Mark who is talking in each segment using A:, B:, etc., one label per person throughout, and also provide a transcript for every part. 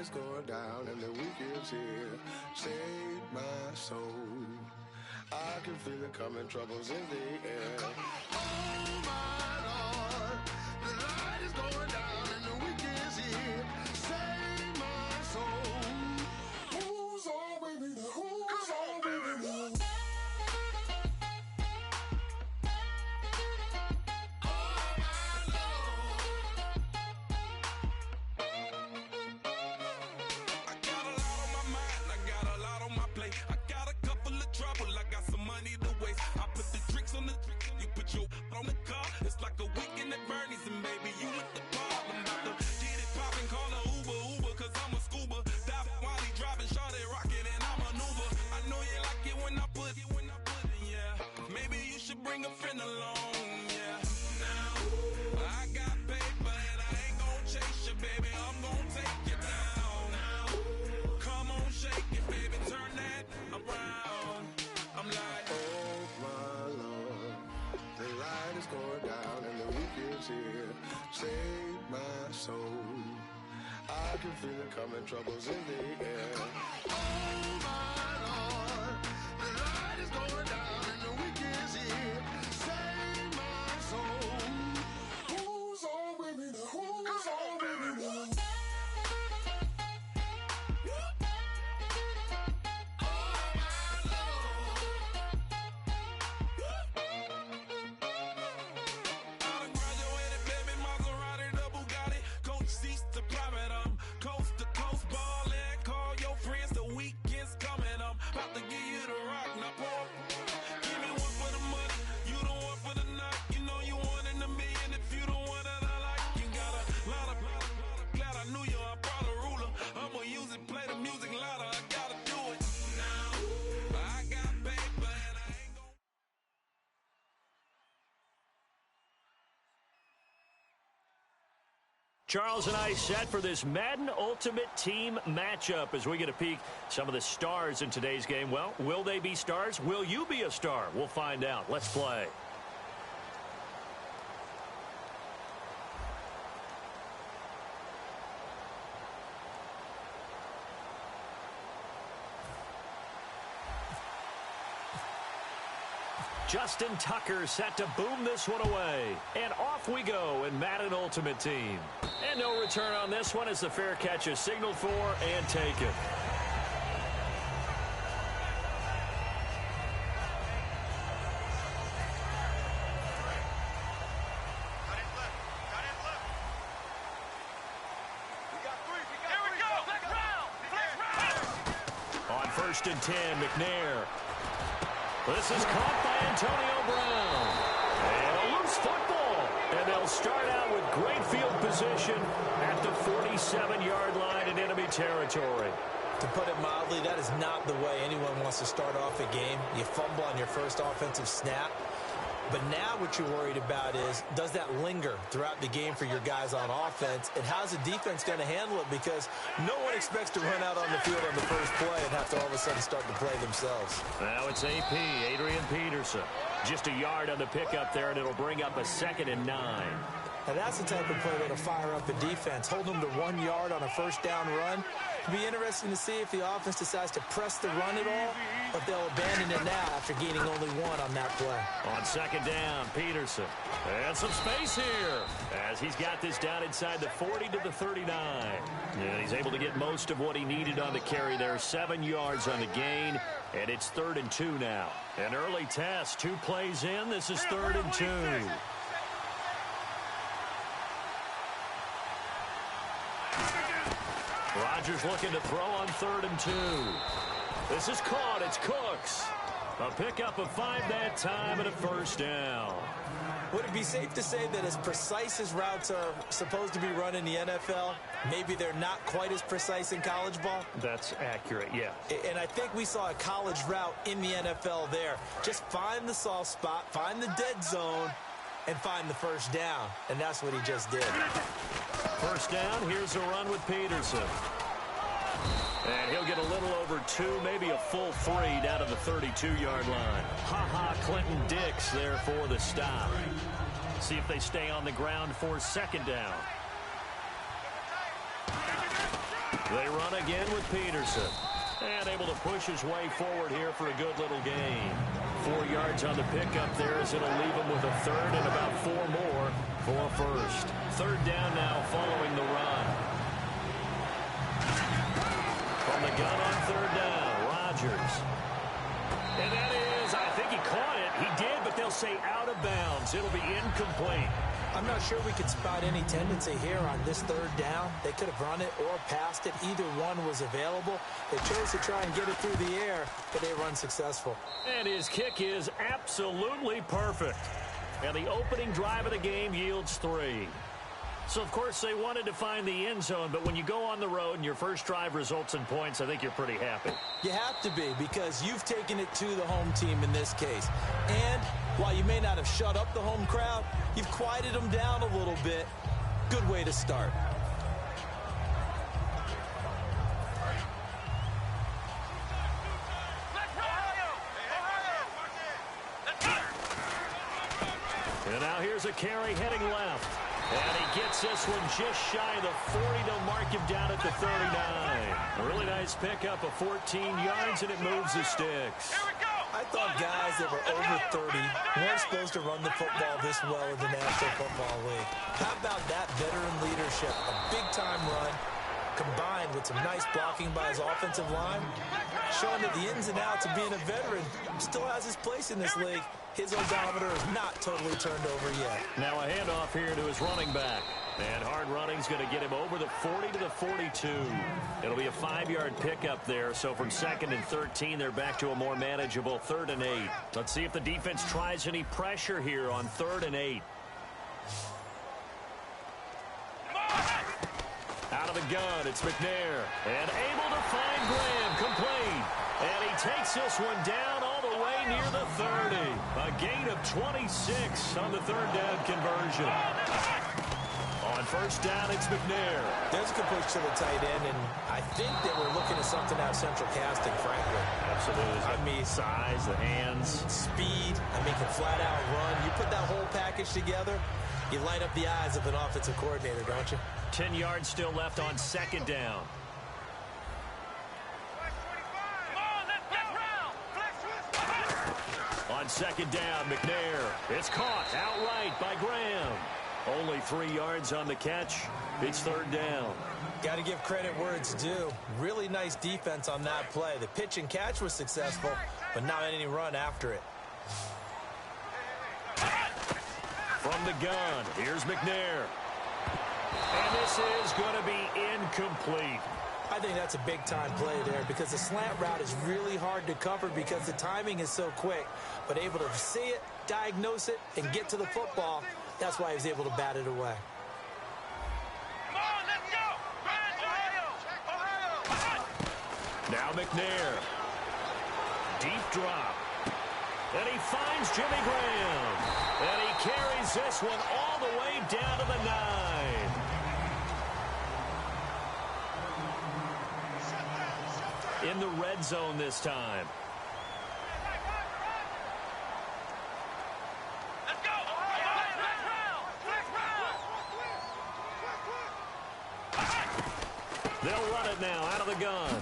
A: is going down and the week is here. Save my soul. I can feel it coming, troubles in the air. Oh my Lord, the light is going down and the week is here. Save my soul. Who's on with me now? Who's on with me now?
B: On the car, it's like a weekend at Bernie's, and baby, you look the part. I'm about to get it poppin', call a Uber, cause I'm a scuba. Dive while he driving, shawty rockin', and I'm a maneuver. I know you like it when I put it, yeah. Maybe you should bring a friend along, yeah. Now, I got paper, and I ain't gon' chase you, baby, I'm gon' take you down. Now, come on, shake it, baby, turn that around. I'm like,
A: oh my Lord, the light is going down and the week is here. Save my soul. I can feel it coming, troubles in the air. Oh my Lord, the light is going down and the week is here. Save my soul. Who's on with me now? Who's on with me now?
C: Charles and I set for this Madden Ultimate Team matchup as we get a peek some of the stars in today's game. Well, will they be stars? Will you be a star? We'll find out. Let's play. Justin Tucker set to boom this one away. And off we go in Madden Ultimate Team. And no return on this one as the fair catch is signaled for and taken. On 1st and 10, McNair. This is caught by Antonio Brown. And a loose football. And they'll start out with great field position at the 47-yard line in enemy territory.
D: To put it mildly, that is not the way anyone wants to start off a game. You fumble on your first offensive snap. But now what you're worried about is, does that linger throughout the game for your guys on offense? And how's the defense going to handle it? Because no one expects to run out on the field on the first play and have to all of a sudden start to play themselves.
C: Now it's AP, Adrian Peterson. Just a yard on the pickup there, and it'll bring up a 2nd and 9.
D: Now that's the type of play that'll fire up a defense. Hold them to 1 yard on a first down run. It'll be interesting to see if the offense decides to press the run at all, or if they'll abandon it now after gaining only 1 on that play.
C: On 2nd down, Peterson. And some space here as he's got this down inside the 40 to the 39. And he's able to get most of what he needed on the carry there. 7 yards on the gain, and it's 3rd and 2 now. An early test, 2 plays in. This is 3rd and 2. Rodgers looking to throw on 3rd and 2. This is caught. It's Cooks. A pickup of 5 that time and a 1st down.
D: Would it be safe to say that as precise as routes are supposed to be run in the NFL, maybe they're not quite as precise in college ball?
C: That's accurate, yeah.
D: And I think we saw a college route in the NFL there. Just find the soft spot, find the dead zone, and find the 1st down. And that's what he just did.
C: 1st down, here's a run with Peterson. And he'll get a little over 2, maybe a full 3 down to the 32-yard line. Clinton Dix there for the stop. See if they stay on the ground for 2nd down. They run again with Peterson. And able to push his way forward here for a good little gain. 4 yards on the pickup there as it'll leave him with a third and about 4 more for first. Third down now following the run. From the gun on third down, Rodgers. And that is, I think he caught it. He did, but they'll say out of bounds. It'll be incomplete.
D: I'm not sure we could spot any tendency here on this third down. They could have run it or passed it. Either one was available. They chose to try and get it through the air, but they were unsuccessful.
C: And his kick is absolutely perfect. And the opening drive of the game yields 3. So, of course, they wanted to find the end zone, but when you go on the road and your first drive results in points, I think you're pretty happy.
D: You have to be, because you've taken it to the home team in this case. And while you may not have shut up the home crowd, you've quieted them down a little bit. Good way to start.
C: And now here's a carry heading left. And he gets this one just shy of the 40 to mark him down at the 39. A really nice pickup of 14 yards, and it moves the sticks.
D: I thought guys that were over 30 weren't supposed to run the football this well in the National Football League. How about that veteran leadership? A big-time run combined with some nice blocking by his offensive line, showing that the ins and outs of being a veteran still has his place in this league. His odometer is not totally turned over yet.
C: Now a handoff here to his running back. And hard running's going to get him over the 40 to the 42. It'll be a 5-yard pickup there. So from 2nd and 13, they're back to a more manageable 3rd and 8. Let's see if the defense tries any pressure here on 3rd and 8. Out of the gun, it's McNair. And able to find Graham, complete. And he takes this one down all the way near the 30. A gain of 26 on the 3rd down conversion. On 1st down, it's McNair.
D: There's a good push to the tight end, and I think they were looking at something out of central casting, frankly.
C: Absolutely. I mean, size, the hands.
D: Speed. I mean, can flat out run. You put that whole package together, you light up the eyes of an offensive coordinator, don't you?
C: 10 yards still left on 2nd down. On 2nd down, McNair. It's caught outright by Graham. Only 3 yards on the catch. It's 3rd down.
D: Got to give credit where it's due. Really nice defense on that play. The pitch and catch was successful, but not any run after it.
C: From the gun, here's McNair. And this is going to be incomplete.
D: I think that's a big-time play there because the slant route is really hard to cover because the timing is so quick. But able to see it, diagnose it, and get to the football, that's why he was able to bat it away.
C: Now McNair. Deep drop. And he finds Jimmy Graham. And he carries this one all the way down to the 9. In the red zone this time. They'll run it now out of the gun.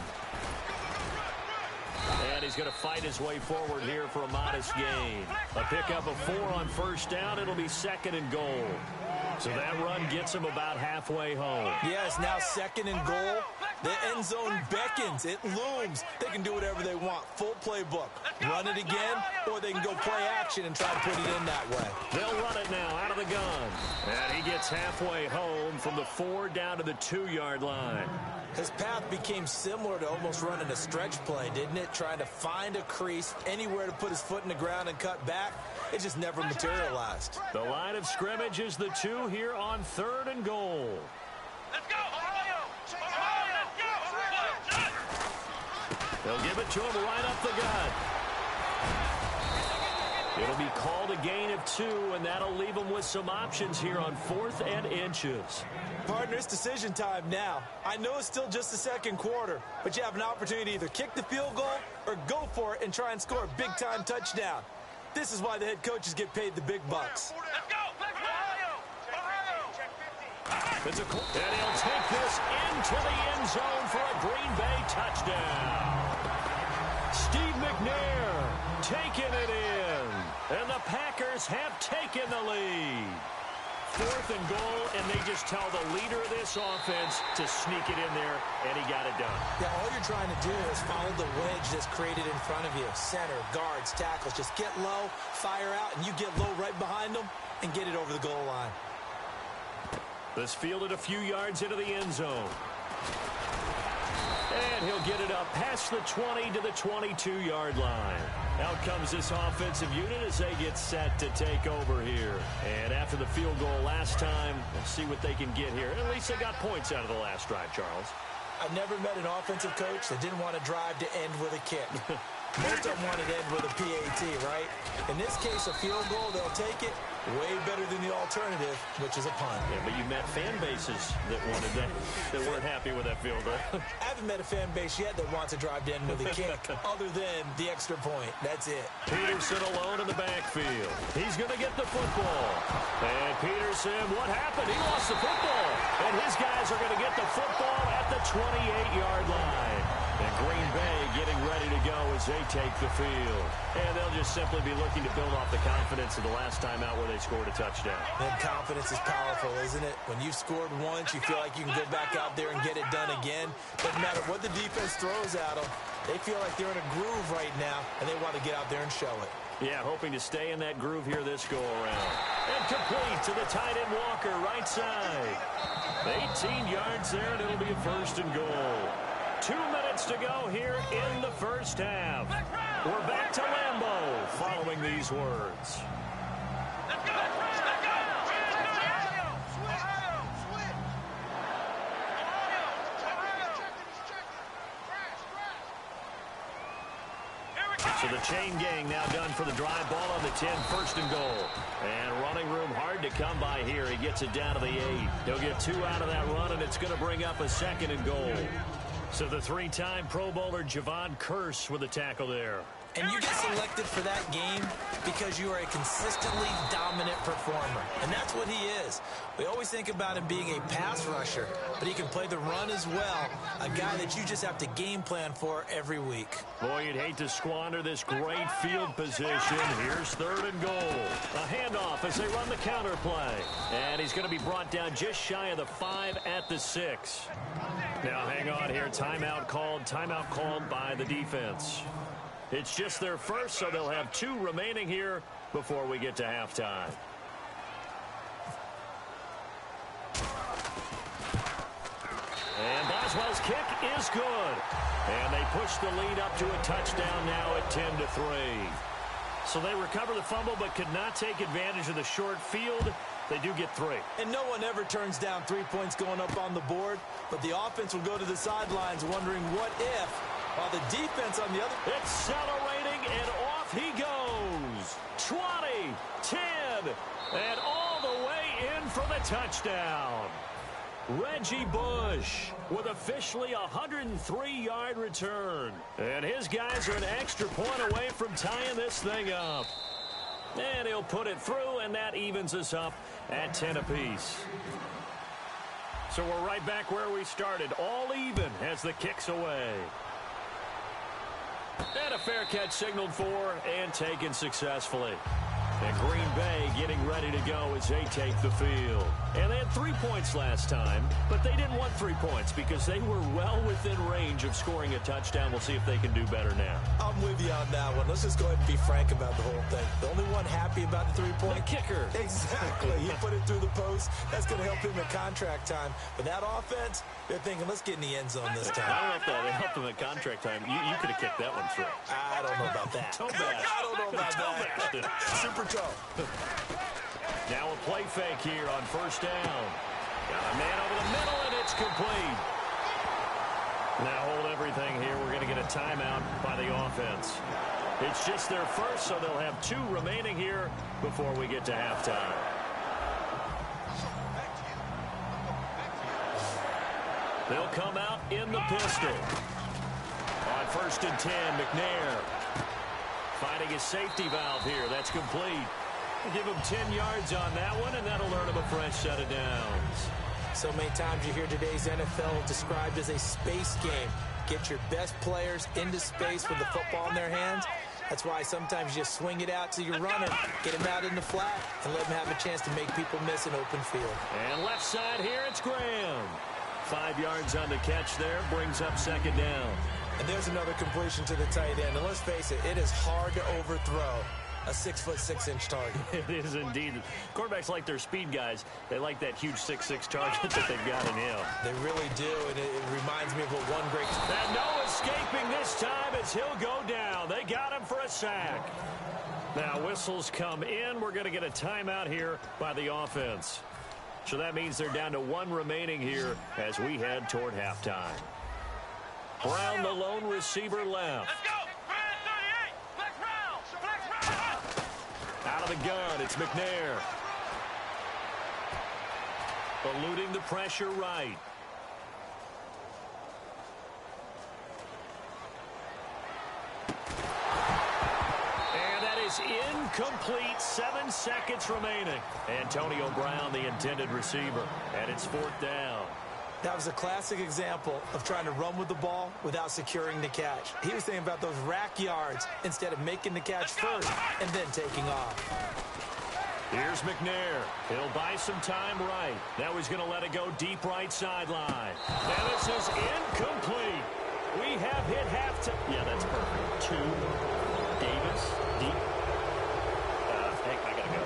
C: And he's going to fight his way forward here for a modest gain. A pickup of 4 on 1st down. It'll be 2nd and goal. So that run gets him about halfway home.
D: Yes, now 2nd and goal. The end zone beckons. It looms. They can do whatever they want. Full playbook. Run it again, or they can go play action and try to put it in that way.
C: They'll run it now out of the gun. And he gets halfway home from the 4 down to the 2-yard line.
D: His path became similar to almost running a stretch play, didn't it? Trying to find a crease, anywhere to put his foot in the ground and cut back. It just never materialized.
C: The line of scrimmage is the 2 here on 3rd and goal.
B: Let's go, Ohio! Ohio, let's go!
C: They'll give it to him right up the gut. It'll be called a gain of 2, and that'll leave him with some options here on 4th and inches.
D: Partner, it's decision time now. I know it's still just the 2nd quarter, but you have an opportunity to either kick the field goal or go for it and try and score a big-time touchdown. This is why the head coaches get paid the big bucks.
B: Let's go! Ohio! Ohio!
C: And he'll take this into the end zone for a Green Bay touchdown. Steve McNair taking it in. And the Packers have taken the lead. 4th and goal, and they just tell the leader of this offense to sneak it in there, and he got it done.
D: Yeah, all you're trying to do is follow the wedge that's created in front of you. Center, guards, tackles. Just get low, fire out, and you get low right behind them and get it over the goal line.
C: This fielded a few yards into the end zone. And he'll get it up past the 20 to the 22-yard line. Out comes this offensive unit as they get set to take over here. And after the field goal last time, we'll see what they can get here. At least they got points out of the last drive, Charles.
D: I've never met an offensive coach that didn't want to drive to end with a kick. Most of them want to end with a PAT, right? In this case, a field goal, they'll take it. Way better than the alternative, which is a punt.
C: Yeah, but you met fan bases that wanted that weren't happy with that field goal.
D: I haven't met a fan base yet that wants to drive to end with a kick, other than the extra point. That's it.
C: Peterson alone in the backfield. He's going to get the football. And Peterson, what happened? He lost the football. And his guys are going to get the football at the 28-yard line. And Green Bay getting ready to go as they take the field. And they'll just simply be looking to build off the confidence of the last time out where they scored a touchdown.
D: And confidence is powerful, isn't it? When you've scored once, you feel like you can go back out there and get it done again. Doesn't matter what the defense throws at them. They feel like they're in a groove right now, and they want to get out there and show it.
C: Yeah, hoping to stay in that groove here this go-around. And complete to the tight end Walker, right side. 18 yards there, and it'll be a 1st and goal. 2 minutes to go here in the first half. We're back to Lambeau following these words. So the chain gang now done for the drive. Ball on the 10, 1st and goal. And running room hard to come by here. He gets it down to the 8. He'll get 2 out of that run, and it's going to bring up a 2nd and goal. So the 3-time Pro Bowler Javon Curse with a tackle there.
D: And you get selected for that game because you are a consistently dominant performer. And that's what he is. We always think about him being a pass rusher, but he can play the run as well. A guy that you just have to game plan for every week.
C: Boy, you'd hate to squander this great field position. Here's 3rd and goal. A handoff as they run the counter play. And he's going to be brought down just shy of the 5 at the 6. Now hang on here. Timeout called by the defense. It's just their first, so they'll have 2 remaining here before we get to halftime. And Boswell's kick is good. And they push the lead up to a touchdown now at 10-3. So they recover the fumble but could not take advantage of the short field. They do get 3.
D: And no one ever turns down 3 points going up on the board, but the offense will go to the sidelines wondering what if, while the defense on the other...
C: Accelerating, and off he goes. 20, 10, and all the way in for the touchdown. Reggie Bush with officially a 103-yard return. And his guys are an extra point away from tying this thing up. And he'll put it through, and that evens us up at 10 apiece. So we're right back where we started, all even as the kick's away. And a fair catch signaled for and taken successfully. And Green Bay getting ready to go as they take the field. And they had 3 points last time, but they didn't want 3 points because they were well within range of scoring a touchdown. We'll see if they can do better now.
D: I'm with you on that one. Let's just go ahead and be frank about the whole thing. The only one happy about the 3-point...
C: The kicker.
D: Exactly. He put it through the post. That's going to help him at contract time. But that offense, they're thinking, let's get in the end zone this time.
C: I don't know if that helped him at contract time. You could have kicked that one through.
D: I don't know about that.
C: Toe bash.
D: I don't know about that. Super toe.
C: Now a play fake here on 1st down. Got a man over the middle, and it's complete. Now hold everything here. We're going to get a timeout by the offense. It's just their first, so they'll have 2 remaining here before we get to halftime. They'll come out in the pistol. On 1st and 10, McNair finding his safety valve here. That's complete. Give him 10 yards on that one, and that'll earn him a fresh set of downs.
D: So many times you hear today's NFL described as a space game. Get your best players into space with the football in their hands. That's why sometimes you just swing it out to your runner, get him out in the flat, and let him have a chance to make people miss an open field.
C: And left side here, it's Graham. 5 yards on the catch there, brings up second down.
D: And there's another completion to the tight end. And let's face it, it is hard to overthrow a 6'6" target.
C: It is indeed. Quarterbacks like their speed guys. They like that huge 6'6" target that they've got in him.
D: They really do, and it reminds me of what one great...
C: And no escaping this time as he'll go down. They got him for a sack. Now whistles come in. We're going to get a timeout here by the offense. So that means they're down to 1 remaining here as we head toward halftime. Brown, the lone receiver, left.
B: Let's go. Flex round.
C: Out of the gun, it's McNair. Eluding the pressure right. And that is incomplete. 7 seconds remaining. Antonio Brown, the intended receiver. And it's 4th down.
D: That was a classic example of trying to run with the ball without securing the catch. He was thinking about those rack yards instead of making the catch first and then taking off.
C: Here's McNair. He'll buy some time right. Now he's going to let it go deep right sideline. And this is incomplete. We have hit halftime. Yeah, that's perfect. 2. Davis, deep. Hey, I got to go.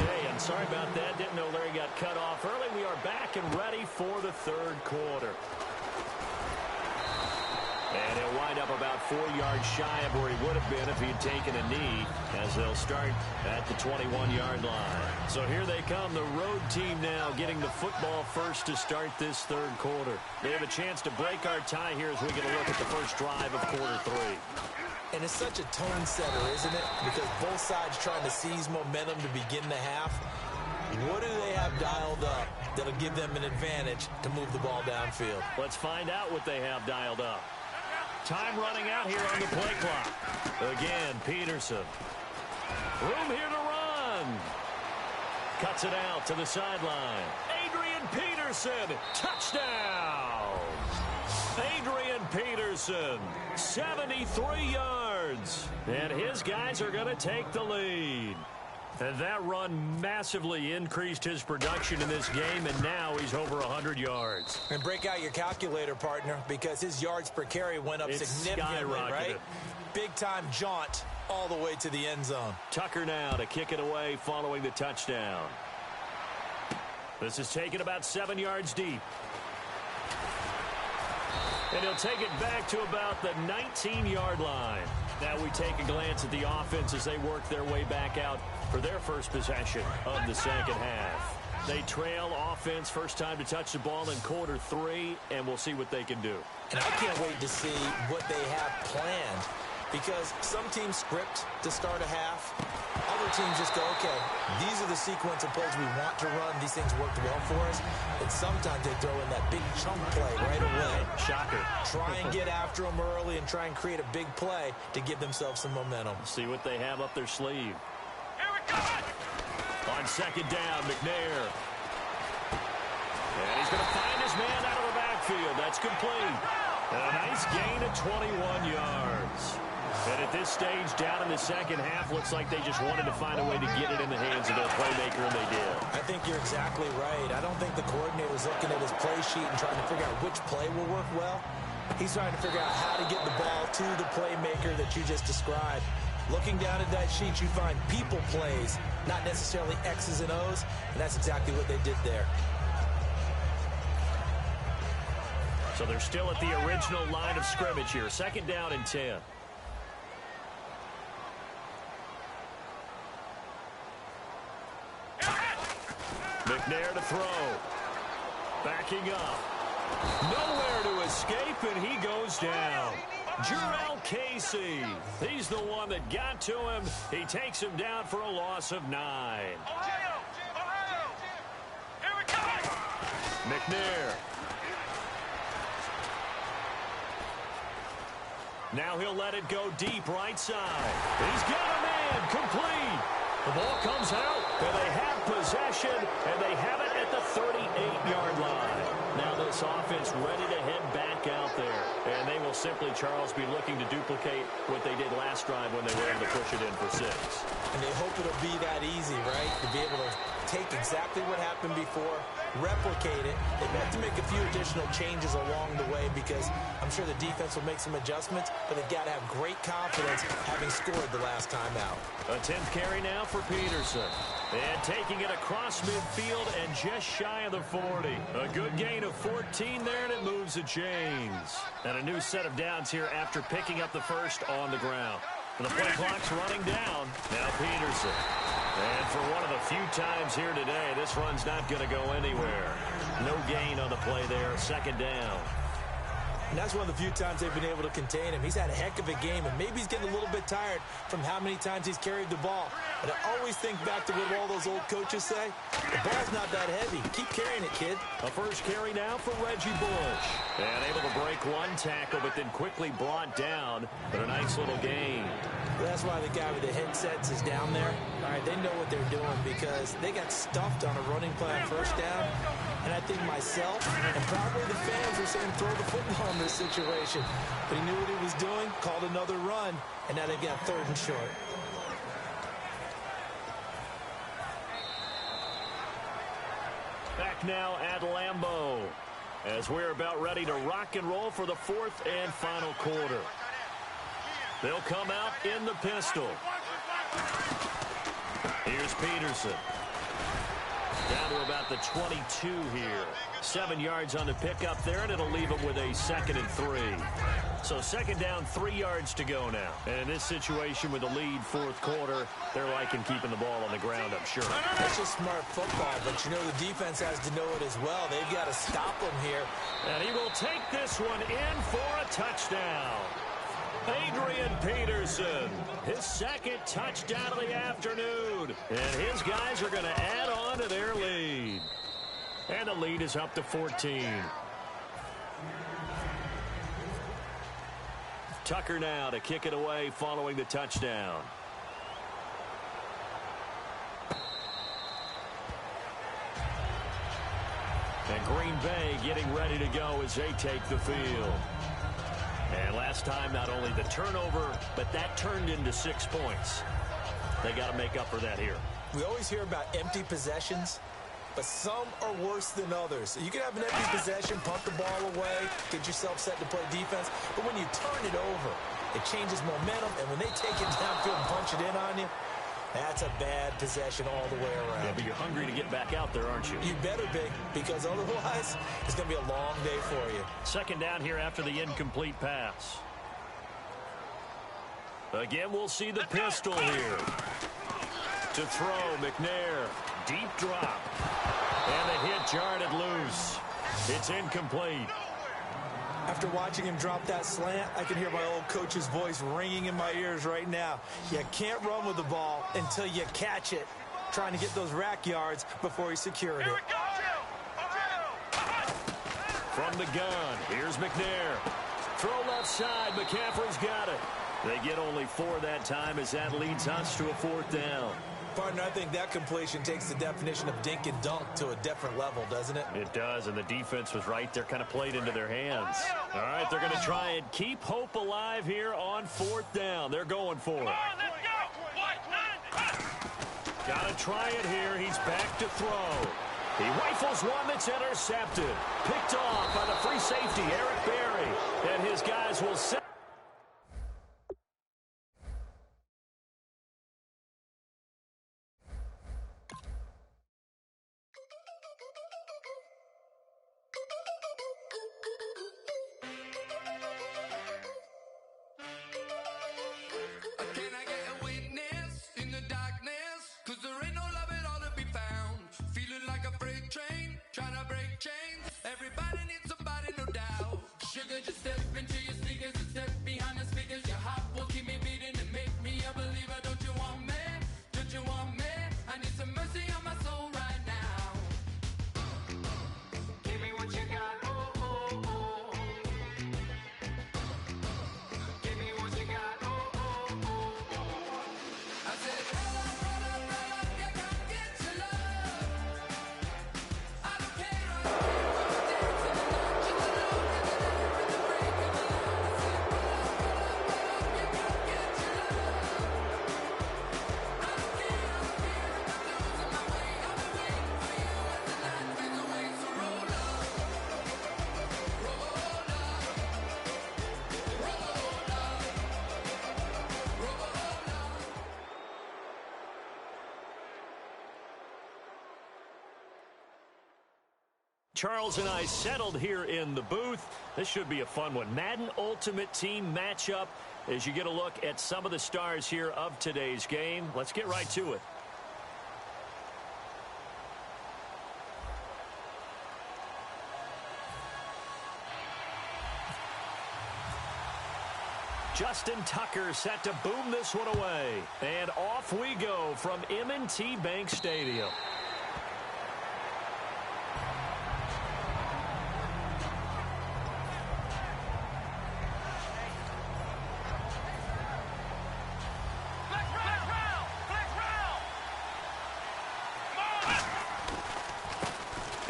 C: Okay, I'm sorry about that. Didn't know Larry got cut off early. We are back and ready for the 3rd quarter. And he'll wind up about 4 yards shy of where he would have been if he had taken a knee, as they'll start at the 21-yard line. So here they come, the road team now getting the football first to start this 3rd quarter. They have a chance to break our tie here as we get a look at the first drive of quarter 3.
D: And it's such a tone setter, isn't it? Because both sides trying to seize momentum to begin the half. What do they have dialed up that'll give them an advantage to move the ball downfield?
C: Let's find out what they have dialed up. Time running out here on the play clock. Again, Peterson. Room here to run. Cuts it out to the sideline. Adrian Peterson, touchdown. Adrian Peterson, 73 yards. And his guys are going to take the lead. And that run massively increased his production in this game, and now he's over 100 yards.
D: And break out your calculator, partner, because his yards per carry went up significantly, right? Big-time jaunt all the way to the end zone.
C: Tucker now to kick it away following the touchdown. This is taken about 7 yards deep. And he'll take it back to about the 19-yard line. Now we take a glance at the offense as they work their way back out for their first possession of the second half. They trail offense, first time to touch the ball in quarter 3, and we'll see what they can do.
D: And I can't wait to see what they have planned, because some teams script to start a half. Other teams just go, okay, these are the sequence of plays we want to run. These things worked well for us. And sometimes they throw in that big chunk play right away.
C: Shocker.
D: Try and get after them early and try and create a big play to give themselves some momentum.
C: See what they have up their sleeve.
B: Here we go.
C: On second down, McNair. And he's going to find his man out of the backfield. That's complete. And a nice gain of 21 yards. And at this stage, down in the second half, looks like they just wanted to find a way to get it in the hands of their playmaker, and they did.
D: I think you're exactly right. I don't think the coordinator's looking at his play sheet and trying to figure out which play will work well. He's trying to figure out how to get the ball to the playmaker that you just described. Looking down at that sheet, you find people plays, not necessarily X's and O's, and that's exactly what they did there.
C: So they're still at the original line of scrimmage here. Second down and 10. McNair to throw. Backing up. Nowhere to escape, and he goes down. Jarrell Casey. He's the one that got to him. He takes him down for a loss of 9.
B: Here we go.
C: McNair. Now he'll let it go deep right side. He's got a man complete. The ball comes out, and they have possession, and they have it at the 38-yard line. Now this offense ready to head back out there, and they will simply, Charles, be looking to duplicate what they did last drive when they were able to push it in for 6.
D: And they hope it'll be that easy, right, to be able to take exactly what happened before, replicate it. They may have to make a few additional changes along the way because I'm sure the defense will make some adjustments, but they've got to have great confidence having scored the last time out.
C: A 10th carry now for Peterson. And taking it across midfield and just shy of the 40. A good gain of 14 there, and it moves the chains. And a new set of downs here after picking up the first on the ground. And the play clock's running down. Now Peterson. And for one of the few times here today, this run's not going to go anywhere. No gain on the play there. 2nd down.
D: And that's one of the few times they've been able to contain him. He's had a heck of a game, and maybe he's getting a little bit tired from how many times he's carried the ball. But I always think back to what all those old coaches say. The ball's not that heavy. Keep carrying it, kid.
C: A first carry now for Reggie Bush. And able to break one tackle, but then quickly brought down. But a nice little gain.
D: That's why the guy with the headsets is down there. All right, they know what they're doing because they got stuffed on a running play on first down. And I think myself and probably the fans were saying throw the football in this situation. But he knew what he was doing, called another run, and now they've got 3rd and short.
C: Back now at Lambeau as we're about ready to rock and roll for the 4th and final quarter. They'll come out in the pistol. Here's Peterson. Down to about the 22 here. 7 yards on the pickup there, and it'll leave him with a 2nd and 3. So 2nd down, 3 yards to go now. And in this situation with the lead 4th quarter, they're liking keeping the ball on the ground, I'm sure.
D: That's just smart football, but you know the defense has to know it as well. They've got to stop him here.
C: And he will take this one in for a touchdown. Adrian Peterson, his 2nd touchdown of the afternoon. And his guys are going to add on to their lead. And the lead is up to 14. Tucker now to kick it away following the touchdown. And Green Bay getting ready to go as they take the field. And last time, not only the turnover, but that turned into 6 points. They got to make up for that here.
D: We always hear about empty possessions, but some are worse than others. You can have an empty possession, pump the ball away, get yourself set to play defense, but when you turn it over, it changes momentum, and when they take it downfield and punch it in on you, that's a bad possession all the way around.
C: Yeah, but you're hungry to get back out there, aren't you?
D: You better be, because otherwise, it's going to be a long day for you.
C: 2nd down here after the incomplete pass. Again, we'll see the pistol here. To throw, McNair. Deep drop. And the hit jarred it loose. It's incomplete.
D: After watching him drop that slant, I can hear my old coach's voice ringing in my ears right now. You can't run with the ball until you catch it, trying to get those rack yards before he secured it.
C: From the gun, here's McNair. Throw left side, McCaffrey's got it. They get only 4 that time as that leads us to a 4th down.
D: Partner, I think that completion takes the definition of dink and dunk to a different level, doesn't it?
C: It does, and the defense was right there, kind of played into their hands. All right, they're going to try and keep hope alive here on 4th down. They're going for it. Got to try it here. He's back to throw. He rifles one that's intercepted. Picked off by the free safety, Eric Berry. And his guys will set.
B: Can I get a witness in the darkness? 'Cause there ain't no love at all to be found. Feeling like a freight train, trying to break chains. Everybody needs somebody, no doubt. Sugar, just step into your sneakers and
C: Charles and I settled here in the booth. This should be a fun one. Madden Ultimate Team matchup as you get a look at some of the stars here of today's game. Let's get right to it. Justin Tucker set to boom this one away. And off we go from M&T Bank Stadium.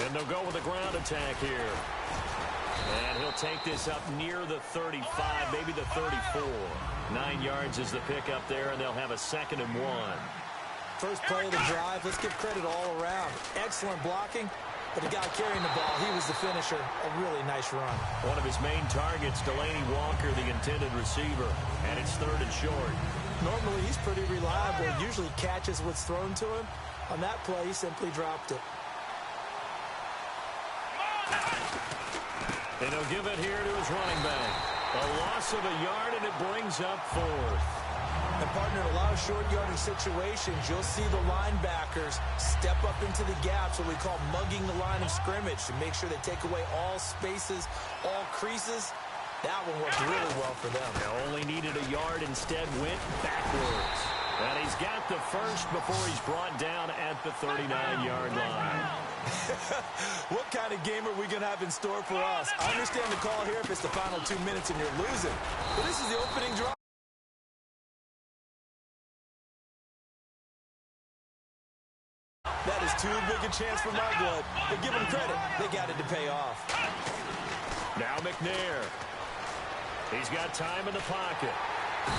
C: And they'll go with a ground attack here. And he'll take this up near the 35, maybe the 34. 9 yards is the pickup there, and they'll have a 2nd and 1.
D: First play of the drive, let's give credit all around. Excellent blocking, but the guy carrying the ball, he was the finisher. A really nice run.
C: One of his main targets, Delaney Walker, the intended receiver, and it's 3rd and short.
D: Normally, he's pretty reliable. Usually catches what's thrown to him. On that play, he simply dropped it.
C: And he'll give it here to his running back. A loss of a yard, and it brings up 4th.
D: And, partner, in a lot of short yardage situations, you'll see the linebackers step up into the gaps, what we call mugging the line of scrimmage, to make sure they take away all spaces, all creases. That one worked really well for them.
C: They only needed a yard, instead went backwards. And he's got the first before he's brought down at the 39-yard line.
D: What kind of game are we going to have in store for us? I understand the call here if it's the final 2 minutes and you're losing. But this is the opening drive. That is too big a chance for my blood. But give them credit. They got it to pay off.
C: Now McNair. He's got time in the pocket.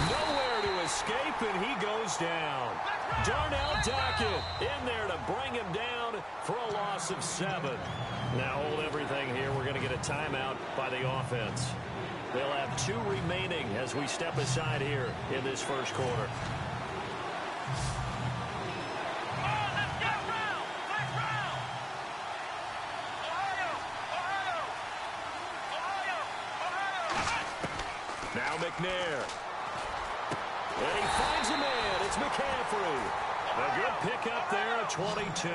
C: Nowhere to escape, and he goes down. Darnell Dockett in there to bring him down for a loss of 7. Now hold everything here. We're going to get a timeout by the offense. They'll have 2 remaining as we step aside here in this first quarter. Now McNair. And he finds a man. It's McCaffrey. A good pickup there at 22.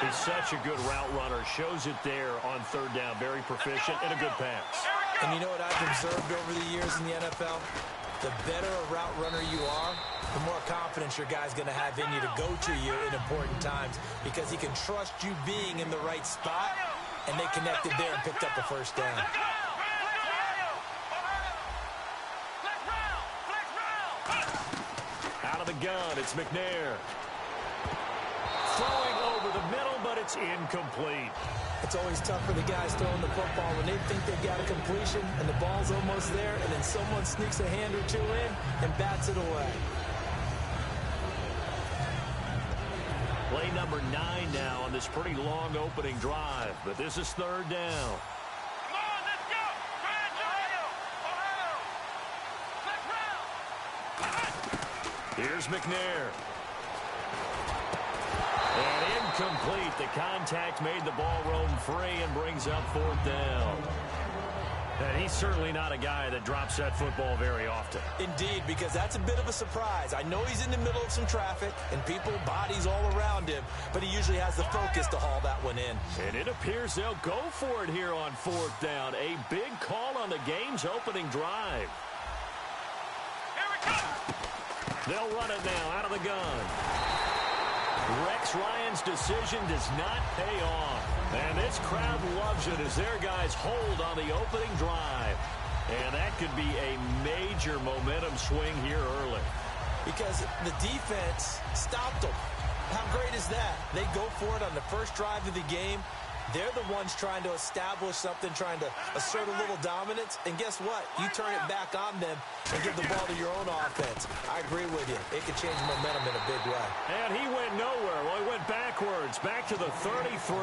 C: He's such a good route runner. Shows it there on 3rd down. Very proficient and a good pass.
D: And you know what I've observed over the years in the NFL? The better a route runner you are, the more confidence your guy's going to have in you to go to you in important times, because he can trust you being in the right spot, and they connected there and picked up a 1st down.
C: Out of the gun, it's McNair. Throwing over the middle, but it's incomplete.
D: It's always tough for the guys throwing the football when they think they've got a completion and the ball's almost there, and then someone sneaks a hand or 2 in and bats it away.
C: Play number 9 now on this pretty long opening drive, but this is 3rd down. Here's McNair. And incomplete. The contact made the ball roam free and brings up 4th down. And he's certainly not a guy that drops that football very often.
D: Indeed, because that's a bit of a surprise. I know he's in the middle of some traffic and people, bodies all around him, but he usually has the focus to haul that one in.
C: And it appears they'll go for it here on 4th down. A big call on the game's opening drive. They'll run it now out of the gun. Rex Ryan's decision does not pay off. And this crowd loves it as their guys hold on the opening drive. And that could be a major momentum swing here early.
D: Because the defense stopped them. How great is that? They go for it on the first drive of the game. They're the ones trying to establish something, trying to assert a little dominance. And guess what? You turn it back on them and give the ball to your own offense. I agree with you. It could change momentum in a big way.
C: And he went nowhere. Well, he went backwards, back to the 33.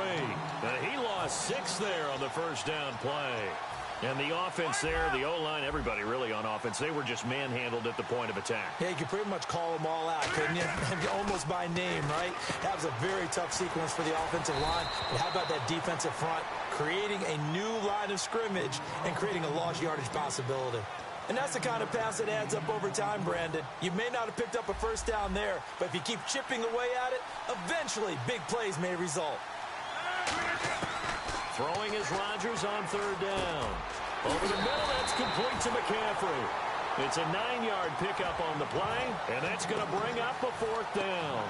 C: And he lost 6 there on the first down play. And the offense there, the O-line, everybody really on offense, they were just manhandled at the point of attack.
D: Yeah, you could pretty much call them all out, couldn't you? Almost by name, right? That was a very tough sequence for the offensive line. But how about that defensive front? Creating a new line of scrimmage and creating a lost yardage possibility. And that's the kind of pass that adds up over time, Brandon. You may not have picked up a first down there, but if you keep chipping away at it, eventually big plays may result.
C: Throwing is Rodgers on third down. Over the middle, that's complete to McCaffrey. It's a 9-yard pickup on the play, and that's going to bring up a fourth down.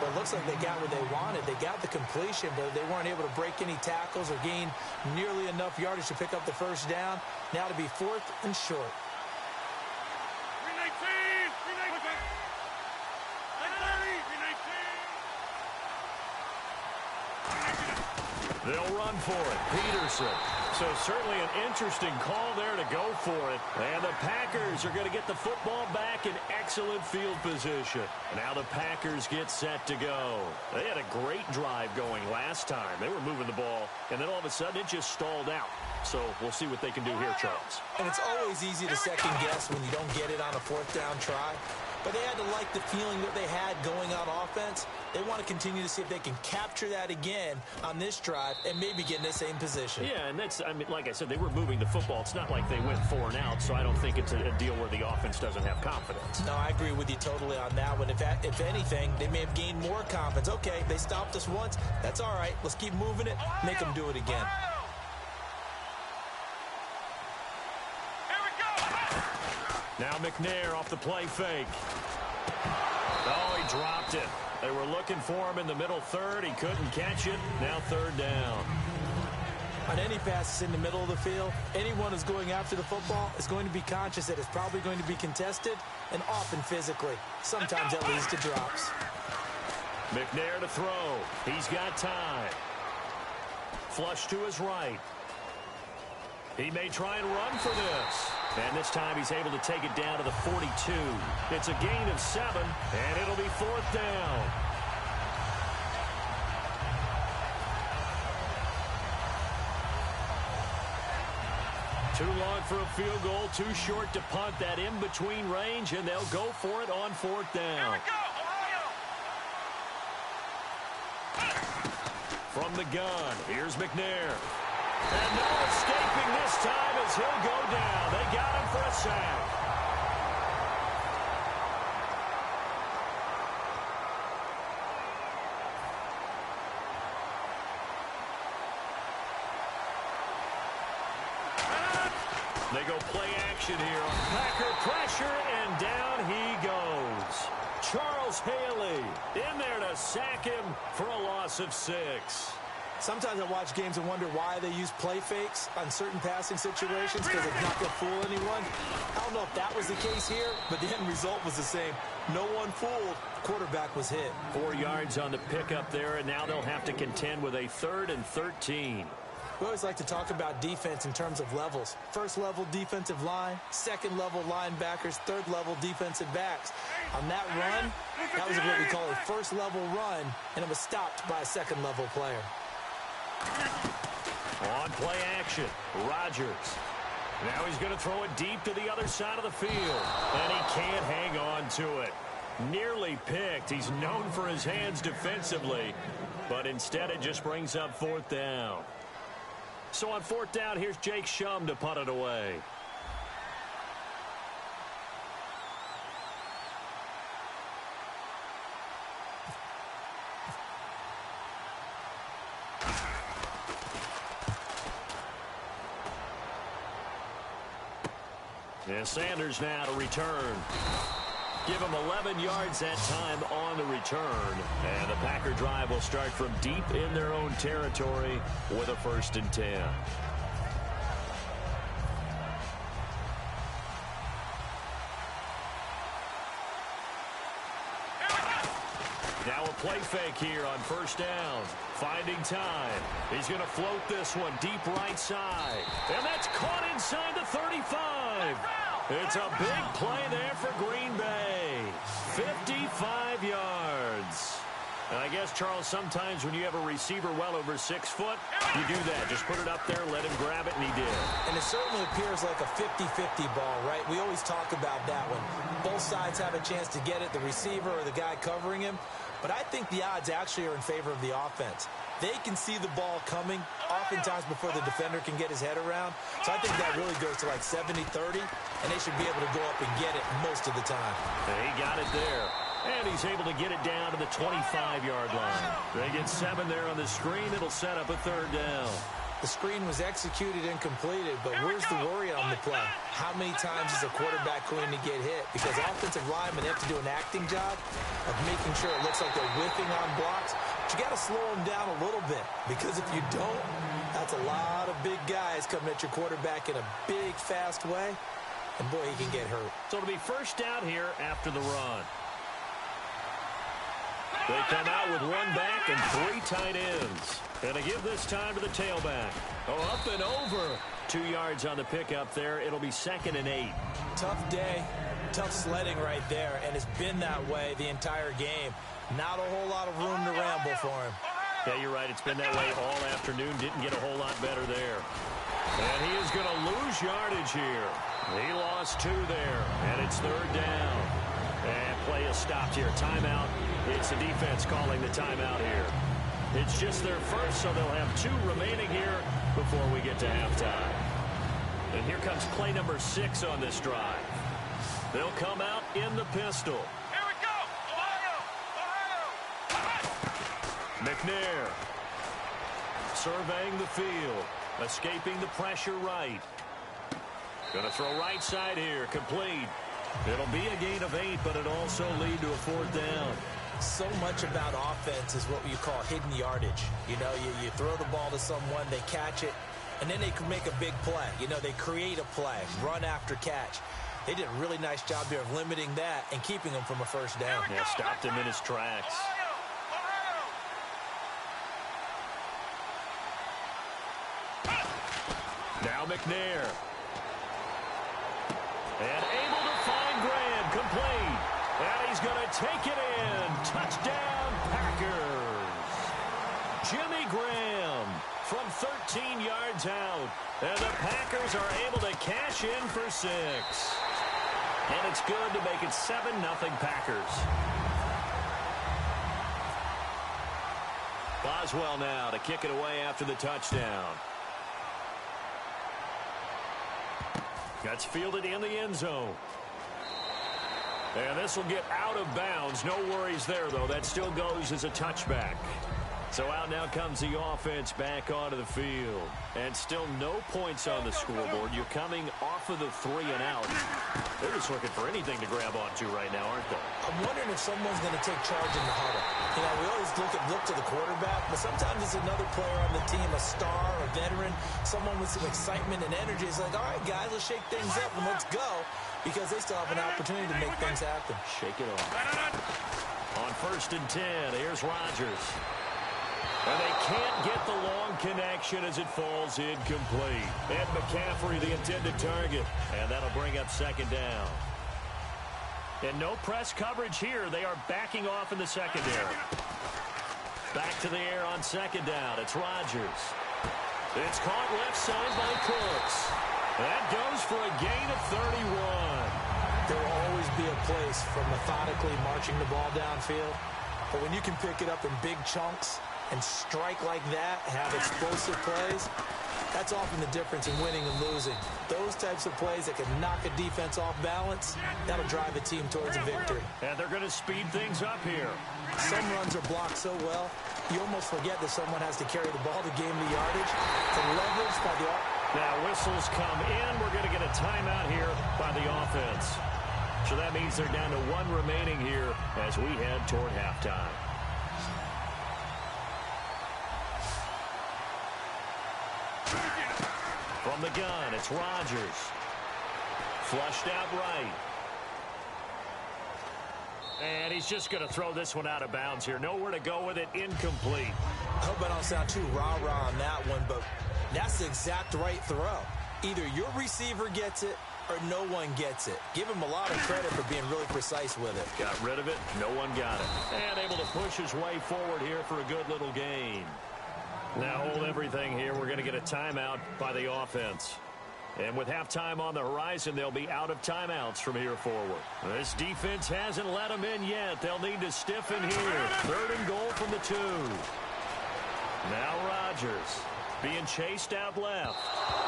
D: Well, it looks like they got what they wanted. They got the completion, but they weren't able to break any tackles or gain nearly enough yardage to pick up the first down. Now to be fourth and short.
C: They'll run for it. Peterson. So certainly an interesting call there to go for it. And the Packers are going to get the football back in excellent field position. Now the Packers get set to go. They had a great drive going last time. They were moving the ball, and then all of a sudden it just stalled out. So we'll see what they can do here, Charles.
D: And it's always easy to second guess when you don't get it on a fourth down try. But they had to like the feeling that they had going on offense. They want to continue to see if they can capture that again on this drive and maybe get in the same position.
C: Yeah, and that's, I mean, like I said, they were moving the football. It's not like they went 4 and out, so I don't think it's a deal where the offense doesn't have confidence.
D: No, I agree with you totally on that one. If anything, they may have gained more confidence. Okay, they stopped us once. That's all right. Let's keep moving it. Make them do it again.
C: Now McNair off the play fake. Oh, he dropped it. They were looking for him in the middle third. He couldn't catch it. Now third down.
D: On any passes in the middle of the field, anyone who's going after the football is going to be conscious that it's probably going to be contested and often physically. Sometimes that leads to drops.
C: McNair to throw. He's got time. Flush to his right. He may try and run for this. And this time he's able to take it down to the 42. It's a gain of 7, and it'll be fourth down. Too long for a field goal, too short to punt. That in-between range, and they'll go for it on fourth down.
B: Here we go, Ohio!
C: From the gun, here's McNair. And no escaping this time as he'll go down. They got him for a sack. They go play action here. Packer pressure, and down he goes. Charles Haley in there to sack him for a loss of 6.
D: Sometimes I watch games and wonder why they use play fakes on certain passing situations because it's not going to fool anyone. I don't know if that was the case here, but the end result was the same. No one fooled. Quarterback was hit.
C: 4 yards on the pickup there, and now they'll have to contend with a 3rd and 13.
D: We always like to talk about defense in terms of levels. First level defensive line, second level linebackers, third level defensive backs. On that run, that was what we call a first level run, and it was stopped by a second level player.
C: On play action, Rodgers. Now he's going to throw it deep to the other side of the field. And he can't hang on to it. Nearly picked. He's known for his hands defensively. But instead it just brings up fourth down. So on fourth down, here's Jake Shum to punt it away. And Sanders now to return. Give him 11 yards that time on the return. And the Packer drive will start from deep in their own territory with a 1st and 10. Now a play fake here on 1st down. Finding time. He's going to float this one deep right side. And that's caught inside the 35. It's a big play there for Green Bay. 55 yards. And I guess, Charles, sometimes when you have a receiver well over 6 foot, you do that. Just put it up there, let him grab it, and he did.
D: And it certainly appears like a 50-50 ball, right? We always talk about that one. Both sides have a chance to get it, the receiver or the guy covering him. But I think the odds actually are in favor of the offense. They can see the ball coming oftentimes before the defender can get his head around. So I think that really goes to like 70-30, and they should be able to go up and get it most of the time.
C: He got it there. And he's able to get it down to the 25-yard line. They get 7 there on the screen. It'll set up a 3rd down.
D: The screen was executed and completed, but where's the worry on the play? How many times is a quarterback going to get hit? Because offensive linemen have to do an acting job of making sure it looks like they're whiffing on blocks. But you got to slow them down a little bit, because if you don't, that's a lot of big guys coming at your quarterback in a big, fast way. And, boy, he can get hurt.
C: So it'll be 1st down here after the run. They come out with 1 back and 3 tight ends. And they give this time to the tailback. Oh, up and over. 2 yards on the pickup there. It'll be 2nd and 8.
D: Tough day, tough sledding right there, and it's been that way the entire game. Not a whole lot of room to ramble for him.
C: Yeah, you're right. It's been that way all afternoon. Didn't get a whole lot better there. And he is going to lose yardage here. He lost 2 there, and it's 3rd down. And play is stopped here. Timeout. It's the defense calling the timeout here. It's just their first, so they'll have 2 remaining here before we get to halftime. And here comes play number 6 on this drive. They'll come out in the pistol.
B: Here we go! Ohio!
C: McNair surveying the field, escaping the pressure right. Going to throw right side here, complete. It'll be a gain of 8, but it'll also lead to a 4th down.
D: So much about offense is what you call hidden yardage. You know, you throw the ball to someone, they catch it, and then they can make a big play. You know, they create a play, run after catch. They did a really nice job there of limiting that and keeping him from a 1st down.
C: Yeah, stopped him in his tracks. Now McNair. And able to find Graham, complete. And he's going to take it in. Touchdown, Packers. Jimmy Graham from 13 yards out. And the Packers are able to cash in for 6. And it's good to make it 7-0 Packers. Boswell now to kick it away after the touchdown. That's fielded in the end zone. And this will get out of bounds. No worries there, though. That still goes as a touchback. So out now comes the offense back onto the field. And still no points on the scoreboard. You're coming off of the 3 and out. They're just looking for anything to grab onto right now, aren't they?
D: I'm wondering if someone's going to take charge in the huddle. You know, we always look to the quarterback, but sometimes it's another player on the team, a star, a veteran, someone with some excitement and energy. It's like, all right, guys, let's shake things up and let's go, because they still have an opportunity to make things happen.
C: Shake it off. On 1st and 10, here's Rodgers. And they can't get the long connection as it falls incomplete. And McCaffrey, the intended target. And that'll bring up 2nd down. And no press coverage here. They are backing off in the secondary. Back to the air on 2nd down. It's Rodgers. It's caught left side by Cooks. That goes for a gain of 31.
D: There will always be a place for methodically marching the ball downfield. But when you can pick it up in big chunks and strike like that, have explosive plays, that's often the difference in winning and losing. Those types of plays that can knock a defense off balance, that'll drive a team towards a victory.
C: And they're going to speed things up here.
D: Some runs are blocked so well, you almost forget that someone has to carry the ball to gain the yardage. To leverage by the
C: Now whistles come in. We're going to get a timeout here by the offense. So that means they're down to 1 remaining here as we head toward halftime. From the gun, it's Rodgers. Flushed out right. And he's just going to throw this one out of bounds here. Nowhere to go with it. Incomplete.
D: I hope I don't sound too rah-rah on that one, but that's the exact right throw. Either your receiver gets it or no one gets it. Give him a lot of credit for being really precise with it.
C: Got rid of it. No one got it. And able to push his way forward here for a good little gain. Now hold everything here. We're going to get a timeout by the offense. And with halftime on the horizon, they'll be out of timeouts from here forward. This defense hasn't let them in yet. They'll need to stiffen here. 3rd and goal from the 2. Now Rodgers being chased out left.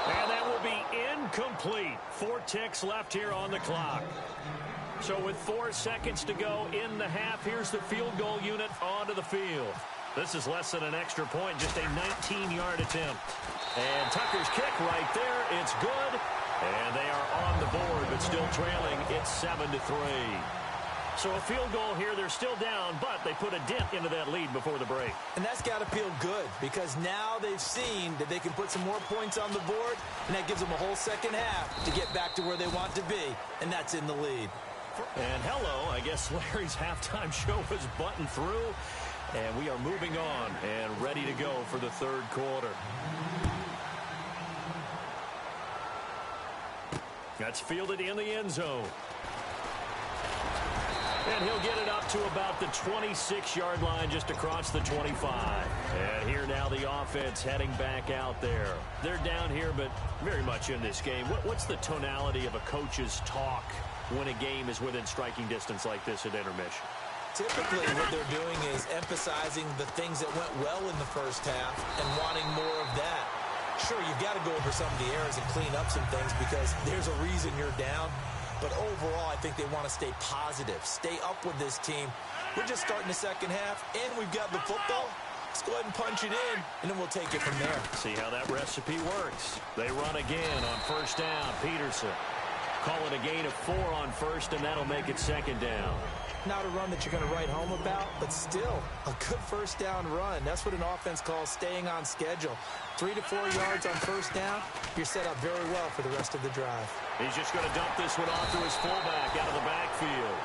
C: And that will be incomplete. 4 ticks left here on the clock. So with 4 seconds to go in the half, here's the field goal unit onto the field. This is less than an extra point, just a 19-yard attempt. And Tucker's kick right there. It's good. And they are on the board, but still trailing. It's 7-3. So a field goal here. They're still down, but they put a dent into that lead before the break.
D: And that's got to feel good because now they've seen that they can put some more points on the board, and that gives them a whole second half to get back to where they want to be, and that's in the lead.
C: And hello, I guess Larry's halftime show was buttoned through, and we are moving on and ready to go for the 3rd quarter. That's fielded in the end zone. And he'll get it up to about the 26-yard line, just across the 25. And here now the offense heading back out there. They're down here, but very much in this game. What's the tonality of a coach's talk when a game is within striking distance like this at intermission?
D: Typically what they're doing is emphasizing the things that went well in the first half and wanting more of that. Sure, you've got to go over some of the errors and clean up some things because there's a reason you're down. But overall, I think they want to stay positive, stay up with this team. We're just starting the second half, and we've got the football. Let's go ahead and punch it in, and then we'll take it from there.
C: See how that recipe works. They run again on 1st down. Peterson. Call it a gain of 4 on 1st, and that'll make it 2nd down.
D: Not a run that you're going to write home about, but still a good 1st down run. That's what an offense calls staying on schedule. 3 to 4 yards on 1st down, you're set up very well for the rest of the drive.
C: He's just going to dump this one off to his fullback out of the backfield.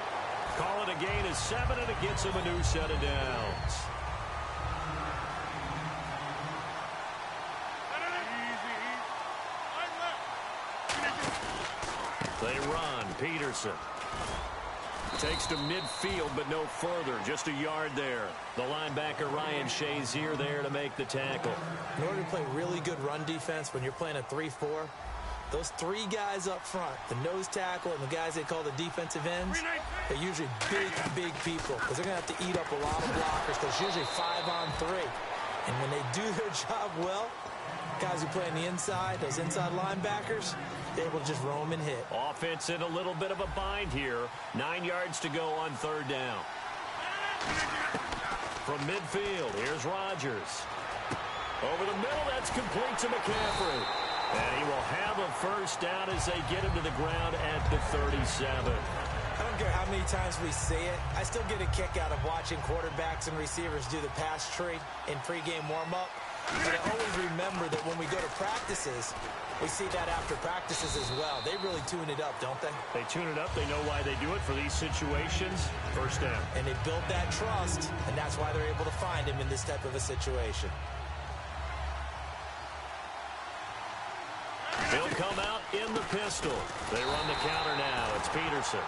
C: Call it a gain of 7, and it gets him a new set of downs. They run. Peterson takes to midfield, but no further. Just a yard there. The linebacker, Ryan Shazier, there to make the tackle.
D: In order to play really good run defense when you're playing a 3-4, those 3 guys up front, the nose tackle and the guys they call the defensive ends, they're usually big people because they're going to have to eat up a lot of blockers because it's usually 5 on 3. And when they do their job well, guys who play on the inside, those inside linebackers, they're able to just roam and hit.
C: Offense in a little bit of a bind here. 9 yards to go on 3rd down. From midfield, here's Rodgers. Over the middle, that's complete to McCaffrey. And he will have a 1st down as they get him to the ground at the 37.
D: I don't care how many times we see it. I still get a kick out of watching quarterbacks and receivers do the pass tree in pregame warm-up. But I always remember that when we go to practices, we see that after practices as well. They really tune it up, don't they?
C: They tune it up. They know why they do it for these situations. 1st down.
D: And they build that trust, and that's why they're able to find him in this type of a situation.
C: He'll come out in the pistol. They run the counter now. It's Peterson.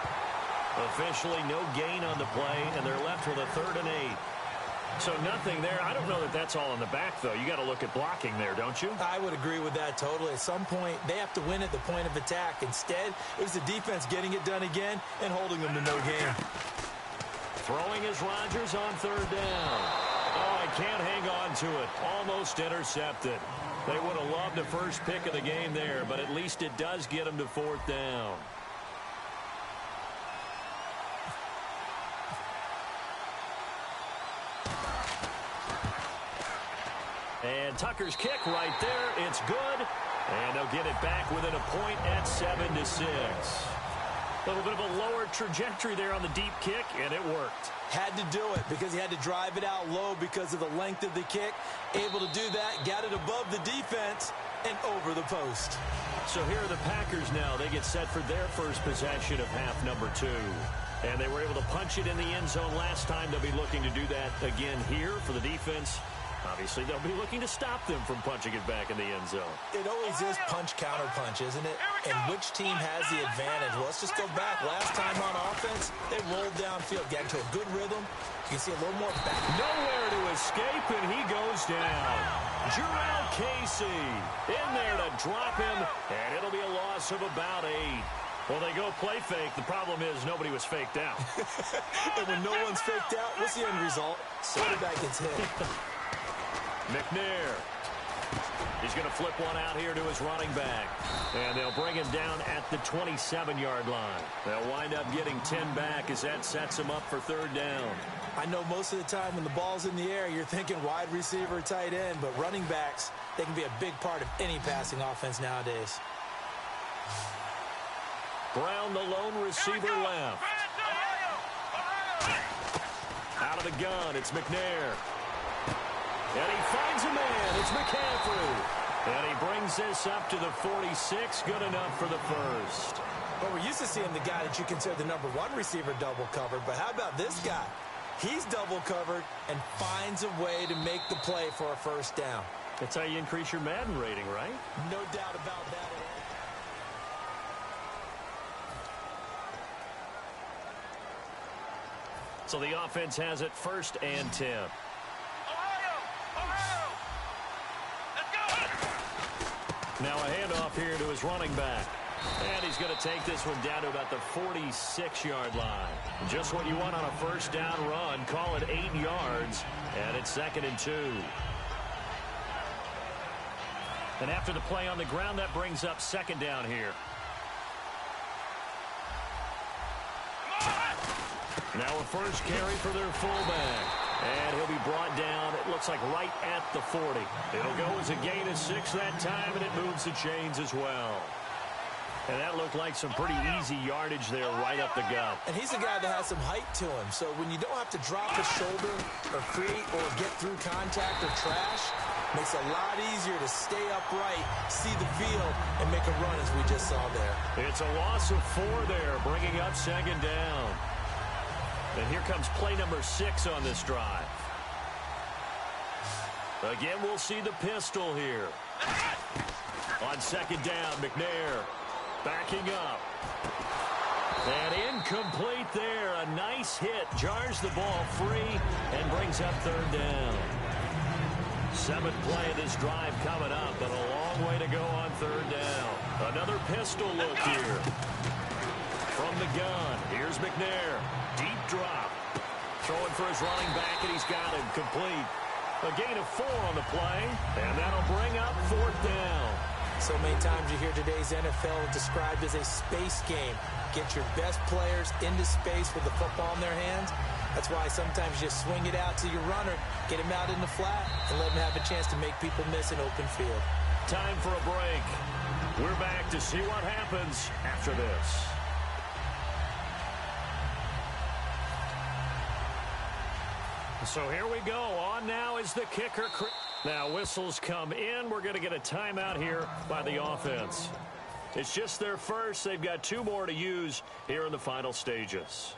C: Officially no gain on the play, and they're left with a 3rd and 8. So nothing there. I don't know that that's all in the back, though. You got to look at blocking there, don't you?
D: I would agree with that totally. At some point, they have to win at the point of attack. Instead, it was the defense getting it done again and holding them to no gain.
C: Throwing is Rodgers on 3rd down. Oh, I can't hang on to it. Almost intercepted. They would have loved the first pick of the game there, but at least it does get them to 4th down. And Tucker's kick right there. It's good. And they'll get it back within a point at 7-6. A little bit of a lower trajectory there on the deep kick, and it worked.
D: Had to do it because he had to drive it out low because of the length of the kick. Able to do that, got it above the defense, and over the post.
C: So here are the Packers now. They get set for their first possession of half number 2. And they were able to punch it in the end zone last time. They'll be looking to do that again here for the defense. Obviously, they'll be looking to stop them from punching it back in the end zone.
D: It always is punch-counter-punch, isn't it? And which team has the advantage? Well, let's just go back. Last time on offense, they rolled downfield, got into a good rhythm. You can see a little more back.
C: Nowhere to escape, and he goes down. Jarrell Casey in there to drop him, and it'll be a loss of about 8. Well, they go play fake. The problem is nobody was faked out.
D: And when no one's faked out, what's the end result? Quarterback gets hit.
C: McNair. He's going to flip one out here to his running back. And they'll bring him down at the 27-yard line. They'll wind up getting 10 back as that sets him up for third down.
D: I know most of the time when the ball's in the air, you're thinking wide receiver, tight end, but running backs, they can be a big part of any passing offense nowadays.
C: Brown, the lone receiver left. Out of the gun, it's McNair. And he finds a man. It's McCaffrey. And he brings this up to the 46. Good enough for the first.
D: Well, we're used to seeing the guy that you consider the number 1 receiver double covered. But how about this guy? He's double covered and finds a way to make the play for a first down.
C: That's how you increase your Madden rating, right?
D: No doubt about that at all.
C: So the offense has it 1st and 10. Now a handoff here to his running back. And he's going to take this one down to about the 46-yard line. Just what you want on a first down run. Call it 8 yards. And it's 2nd and 2. And after the play on the ground, that brings up 2nd down here. Now a first carry for their fullback. And he'll be brought down, it looks like right at the 40. It'll go as a gain of 6 that time, and it moves the chains as well. And that looked like some pretty easy yardage there right up the gut.
D: And he's a guy that has some height to him. So when you don't have to drop his shoulder or create or get through contact or trash, makes it a lot easier to stay upright, see the field, and make a run as we just saw there.
C: It's a loss of 4 there, bringing up 2nd down. And here comes play number 6 on this drive. Again, we'll see the pistol here. On 2nd down, McNair backing up. And incomplete there. A nice hit. Jars the ball free and brings up 3rd down. 7th play of this drive coming up, but a long way to go on 3rd down. Another pistol look here. From the gun, here's McNair. Deep drop. Throwing for his running back, and he's got him complete. A gain of 4 on the play, and that'll bring up 4th down.
D: So many times you hear today's NFL described as a space game. Get your best players into space with the football in their hands. That's why sometimes you just swing it out to your runner, get him out in the flat, and let him have a chance to make people miss an open field.
C: Time for a break. We're back to see what happens after this. So here we go. On now is the kicker. Now whistles come in. We're going to get a timeout here by the offense. It's just their first. They've got 2 more to use here in the final stages.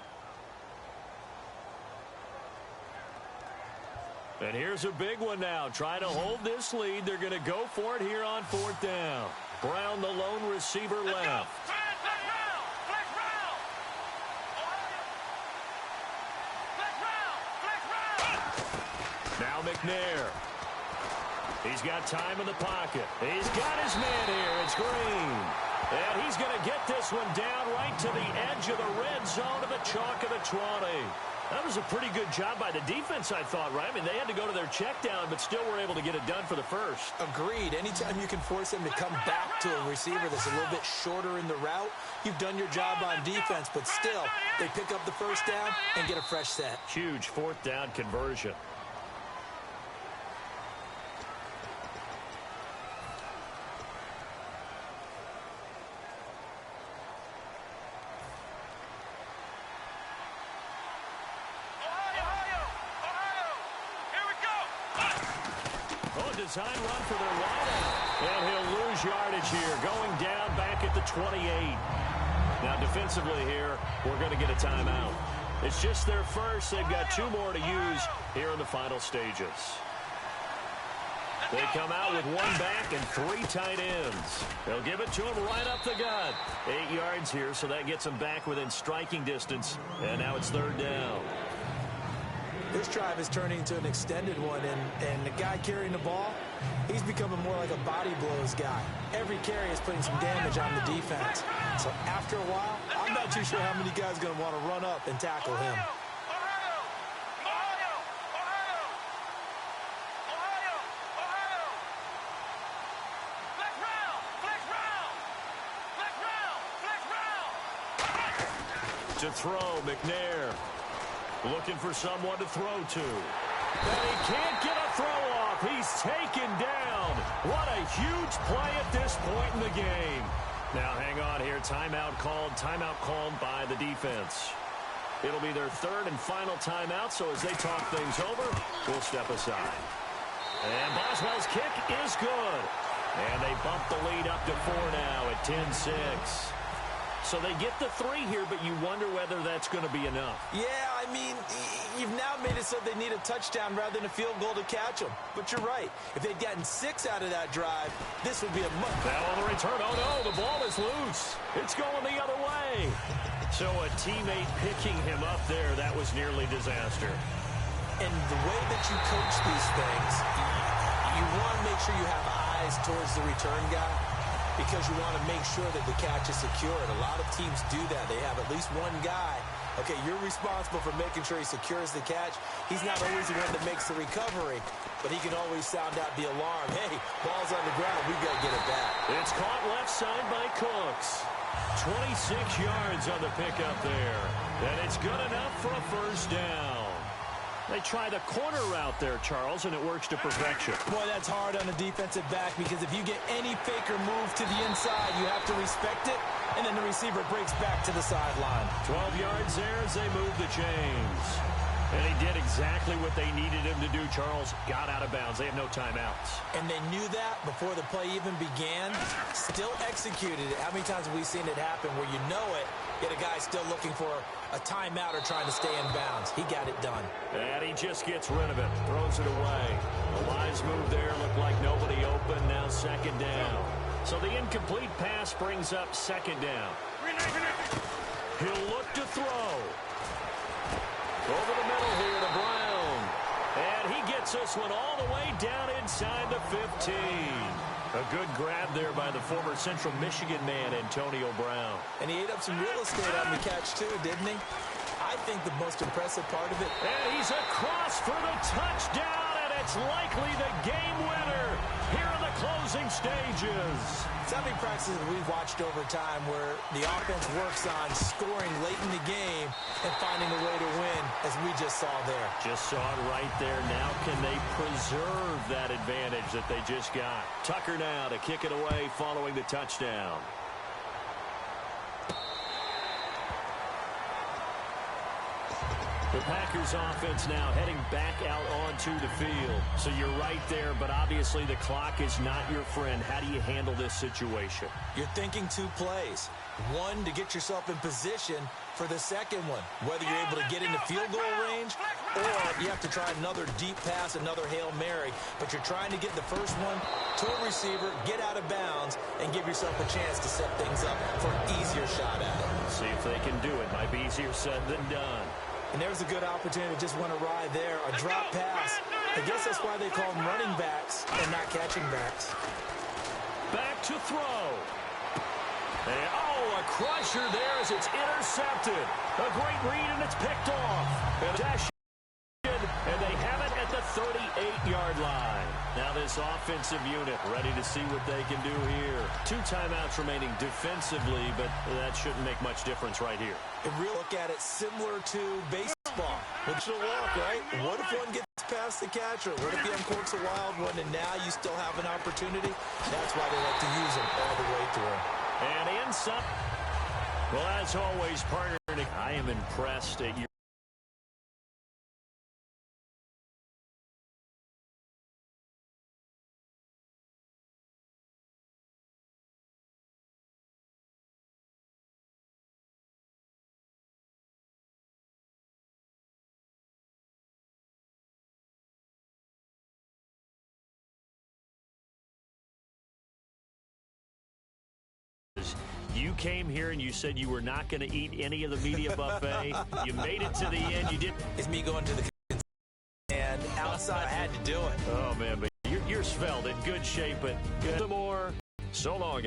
C: And here's a big one now. Trying to hold this lead. They're going to go for it here on 4th down. Brown, the lone receiver, left. Now McNair. He's got time in the pocket. He's got his man here. It's Green. And he's going to get this one down right to the edge of the red zone to the chalk of the 20. That was a pretty good job by the defense, I thought, right? I mean, they had to go to their check down, but still were able to get it done for the first.
D: Agreed. Anytime you can force them to come back to a receiver that's a little bit shorter in the route, you've done your job on defense, but still, they pick up the first down and get a fresh set.
C: Huge 4th down conversion. Design run for their wideout. And he'll lose yardage here. Going down back at the 28. Now defensively here, we're going to get a timeout. It's just their first. They've got 2 more to use here in the final stages. They come out with one back and 3 tight ends. They'll give it to him right up the gut. 8 yards here, so that gets him back within striking distance. And now it's 3rd down.
D: This drive is turning into an extended one, and the guy carrying the ball, he's becoming more like a body blows guy. Every carry is putting some damage on the defense. So after a while, I'm not too sure how many guys are going to want to run up and tackle him.
C: To throw, McNair. Looking for someone to throw to. And he can't get a throw off. He's taken down. What a huge play at this point in the game. Now hang on here. Timeout called by the defense. It'll be their 3rd and final timeout, so as they talk things over, we'll step aside. And Boswell's kick is good. And they bump the lead up to 4 now at 10-6. So they get the 3 here, but you wonder whether that's going to be enough.
D: Yeah, I mean, you've now made it so they need a touchdown rather than a field goal to catch them. But you're right. If they'd gotten 6 out of that drive, this would be a much...
C: Now on the return, oh no, the ball is loose. It's going the other way. So a teammate picking him up there, that was nearly disaster.
D: And the way that you coach these things, you want to make sure you have eyes towards the return guy, because you want to make sure that the catch is secured. A lot of teams do that. They have at least one guy. Okay, you're responsible for making sure he secures the catch. He's not always the one that makes the recovery, but he can always sound out the alarm. Hey, ball's on the ground. We've got to get it back.
C: It's caught left side by Cooks. 26 yards on the pickup there. And it's good enough for a 1st down. They try the corner route there, Charles, and it works to perfection.
D: Boy, that's hard on a defensive back, because if you get any fake or move to the inside, you have to respect it, and then the receiver breaks back to the sideline.
C: 12 yards there as they move the chains. And he did exactly what they needed him to do, Charles. Got out of bounds. They have no timeouts.
D: And they knew that before the play even began. Still executed it. How many times have we seen it happen where you know it, yet a guy's still looking for a timeout or trying to stay in bounds? He got it done.
C: And he just gets rid of it. Throws it away. The lines move there. Looked like nobody open. Now 2nd down. So the incomplete pass brings up 2nd down. He'll look to throw. Over the middle here to Brown. And he gets this one all the way down inside the 15. A good grab there by the former Central Michigan man, Antonio Brown.
D: And he ate up some real estate on the catch, too, didn't he? I think the most impressive part of it.
C: And he's across for the touchdown, and it's likely the game winner here in the closing stages.
D: So many practices we've watched over time where the offense works on scoring late in the game and finding a way to win, as we just saw there.
C: Just saw it right there. Now can they preserve that advantage that they just got? Tucker now to kick it away following the touchdown. The Packers offense now heading back out onto the field. So you're right there, but obviously the clock is not your friend. How do you handle this situation?
D: You're thinking 2 plays. One, to get yourself in position for the second one, whether you're able to get into field goal range or you have to try another deep pass, another Hail Mary. But you're trying to get the first one to a receiver, get out of bounds, and give yourself a chance to set things up for an easier shot at it.
C: See if they can do it. Might be easier said than done.
D: And there's a good opportunity that just went awry there. A drop pass. I guess that's why they call them running backs and not catching backs.
C: Back to throw. And, a crusher there as it's intercepted. A great read, and it's picked off. And dash, and they have it at the 38-yard line. Now this offensive unit ready to see what they can do here. 2 timeouts remaining defensively, but that shouldn't make much difference right here.
D: And really look at it similar to baseball. It's a walk, right? What if one gets past the catcher? What if he uncorks a wild one and now you still have an opportunity? That's why they like to use them all the way through.
C: And in some, well, as always, partner, I am impressed at your You came here and you said you were not going to eat any of the media buffet. You made it to the end. You did.
D: It's me going to the and outside. I had to do it.
C: Oh, man, but you're svelte, in good shape, but good. More. So long.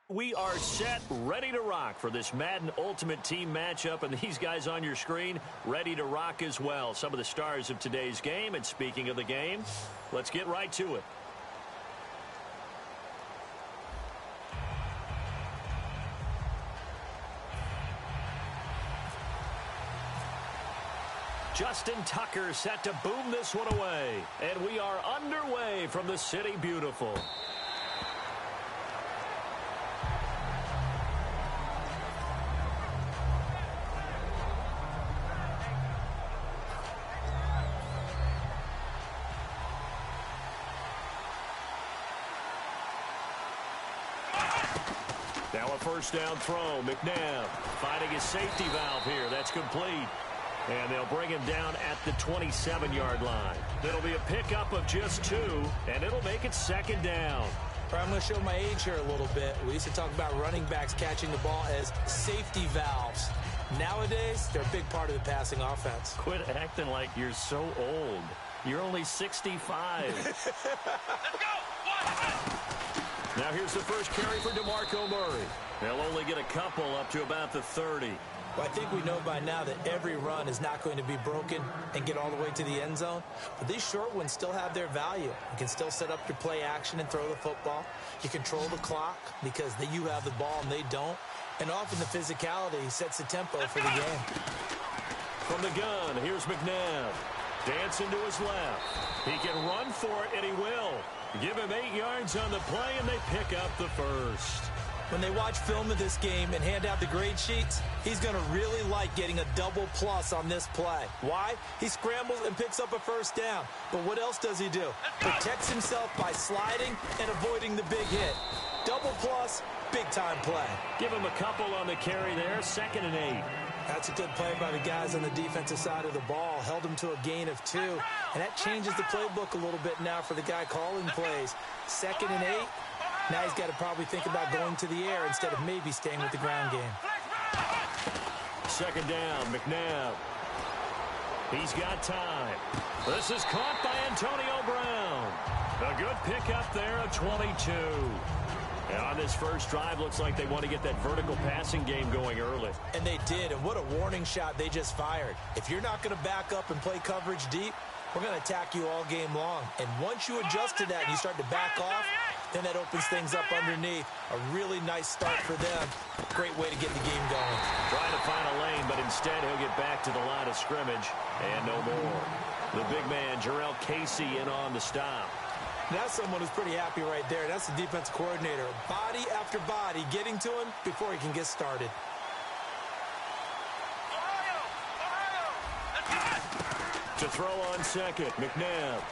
C: We are set, ready to rock for this Madden Ultimate Team matchup, and these guys on your screen ready to rock as well. Some of the stars of today's game, and speaking of the game, let's get right to it. Justin Tucker set to boom this one away, and we are underway from the City Beautiful. Now a first down throw. McNabb finding his safety valve here. That's complete. And they'll bring him down at the 27-yard line. It'll be a pickup of just 2, and it'll make it second down.
D: I'm going to show my age here a little bit. We used to talk about running backs catching the ball as safety valves. Nowadays, they're a big part of the passing offense.
C: Quit acting like you're so old. You're only 65.
B: Let's go! 1, 2.
C: Now here's the first carry for DeMarco Murray. They'll only get a couple up to about the 30.
D: Well, I think we know by now that every run is not going to be broken and get all the way to the end zone. But these short ones still have their value. You can still set up your play action and throw the football. You control the clock because you have the ball and they don't. And often the physicality sets the tempo for the game.
C: From the gun, here's McNabb. Dancing to his left. He can run for it, and he will. Give him 8 yards on the play, and they pick up the first.
D: When they watch film of this game and hand out the grade sheets, he's going to really like getting a double plus on this play. Why? He scrambles and picks up a first down. But what else does he do? Protects himself by sliding and avoiding the big hit. Double plus, big-time play.
C: Give him a couple on the carry there, 2nd and 8.
D: That's a good play by the guys on the defensive side of the ball. Held him to a gain of 2. And that changes the playbook a little bit now for the guy calling plays. 2nd and 8. Now he's got to probably think about going to the air instead of maybe staying with the ground game.
C: 2nd down, McNabb. He's got time. This is caught by Antonio Brown. A good pickup there of 22. And on this first drive, looks like they want to get that vertical passing game going early.
D: And they did, and what a warning shot they just fired. If you're not going to back up and play coverage deep, we're going to attack you all game long. And once you adjust to that and you start to back off, then that opens things up underneath. A really nice start for them. Great way to get the game going.
C: Trying to find a lane, but instead he'll get back to the line of scrimmage and no more. The big man, Jarrell Casey, in on the stop.
D: That's someone who's pretty happy right there. That's the defensive coordinator. Body after body getting to him before he can get started.
C: To throw on second, McNabb.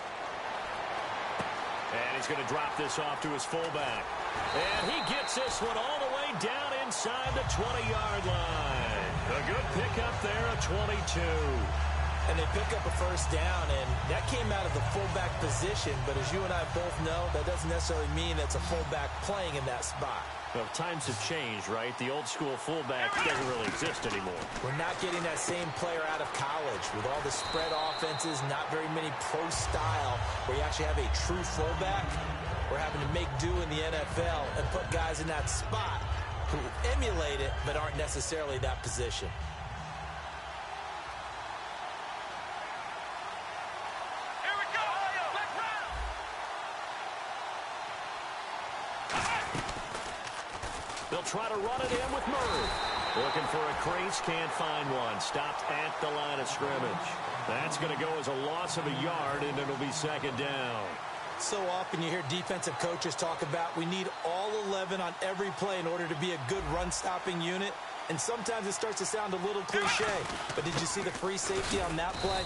C: And he's going to drop this off to his fullback. And he gets this one all the way down inside the 20-yard line. A good pickup there, a 22.
D: And they pick up a first down, and that came out of the fullback position. But as you and I both know, that doesn't necessarily mean it's a fullback playing in that spot.
C: Well, times have changed, right? The old school fullback doesn't really exist anymore.
D: We're not getting that same player out of college. With all the spread offenses, not very many pro style, where you actually have a true fullback. We're having to make do in the NFL and put guys in that spot who emulate it but aren't necessarily that position.
C: They'll try to run it in with Murray. Looking for a crease, can't find one. Stopped at the line of scrimmage. That's going to go as a loss of a yard, and it'll be 2nd down.
D: So often you hear defensive coaches talk about we need all 11 on every play in order to be a good run-stopping unit. And sometimes it starts to sound a little cliche. But did you see the free safety on that play?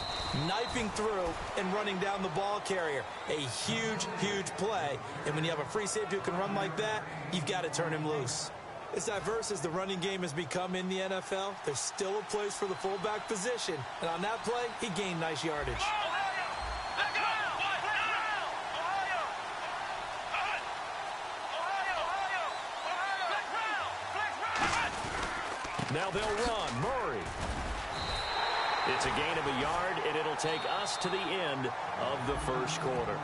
D: Knifing through and running down the ball carrier. A huge, huge play. And when you have a free safety who can run like that, you've got to turn him loose. As diverse as the running game has become in the NFL, there's still a place for the fullback position. And on that play, he gained nice yardage.
C: Now they'll run. Murray. It's a gain of a yard, and it'll take us to the end of the first quarter.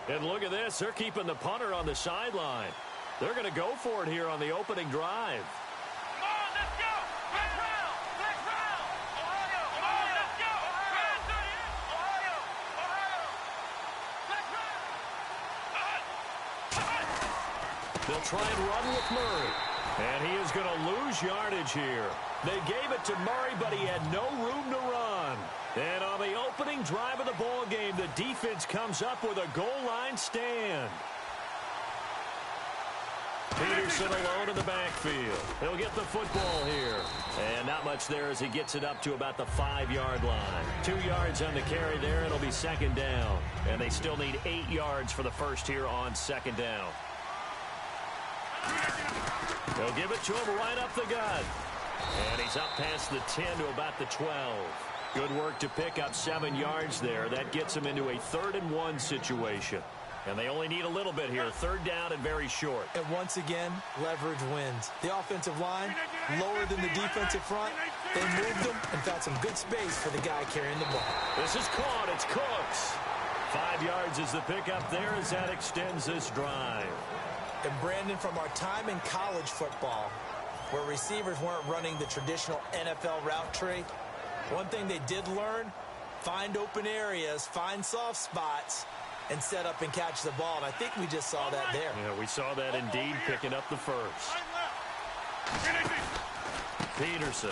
C: And look at this. They're keeping the punter on the sideline. They're going to go for it here on the opening drive. They'll try and run with Murray. And he is going to lose yardage here. They gave it to Murray, but he had no room to run. And on the opening drive of the ball game, the defense comes up with a goal line stand. Peterson alone in the backfield. He'll get the football here. And not much there as he gets it up to about the 5-yard line. 2 yards on the carry there. It'll be 2nd down. And they still need 8 yards for the first here on 2nd down. They'll give it to him right up the gut. And he's up past the 10 to about the 12. Good work to pick up 7 yards there. That gets him into a 3rd and 1 situation. And they only need a little bit here. 3rd down and very short.
D: And once again, leverage wins. The offensive line, lower than the defensive front, They moved him and found some good space for the guy carrying the ball.
C: This is caught. It's Cooks. 5 yards is the pickup there as that extends this drive.
D: And Brandon, from our time in college football, where receivers weren't running the traditional NFL route tree, one thing they did learn, find open areas, find soft spots, and set up and catch the ball. And I think we just saw that there.
C: Yeah, we saw that indeed, picking up the first. Peterson.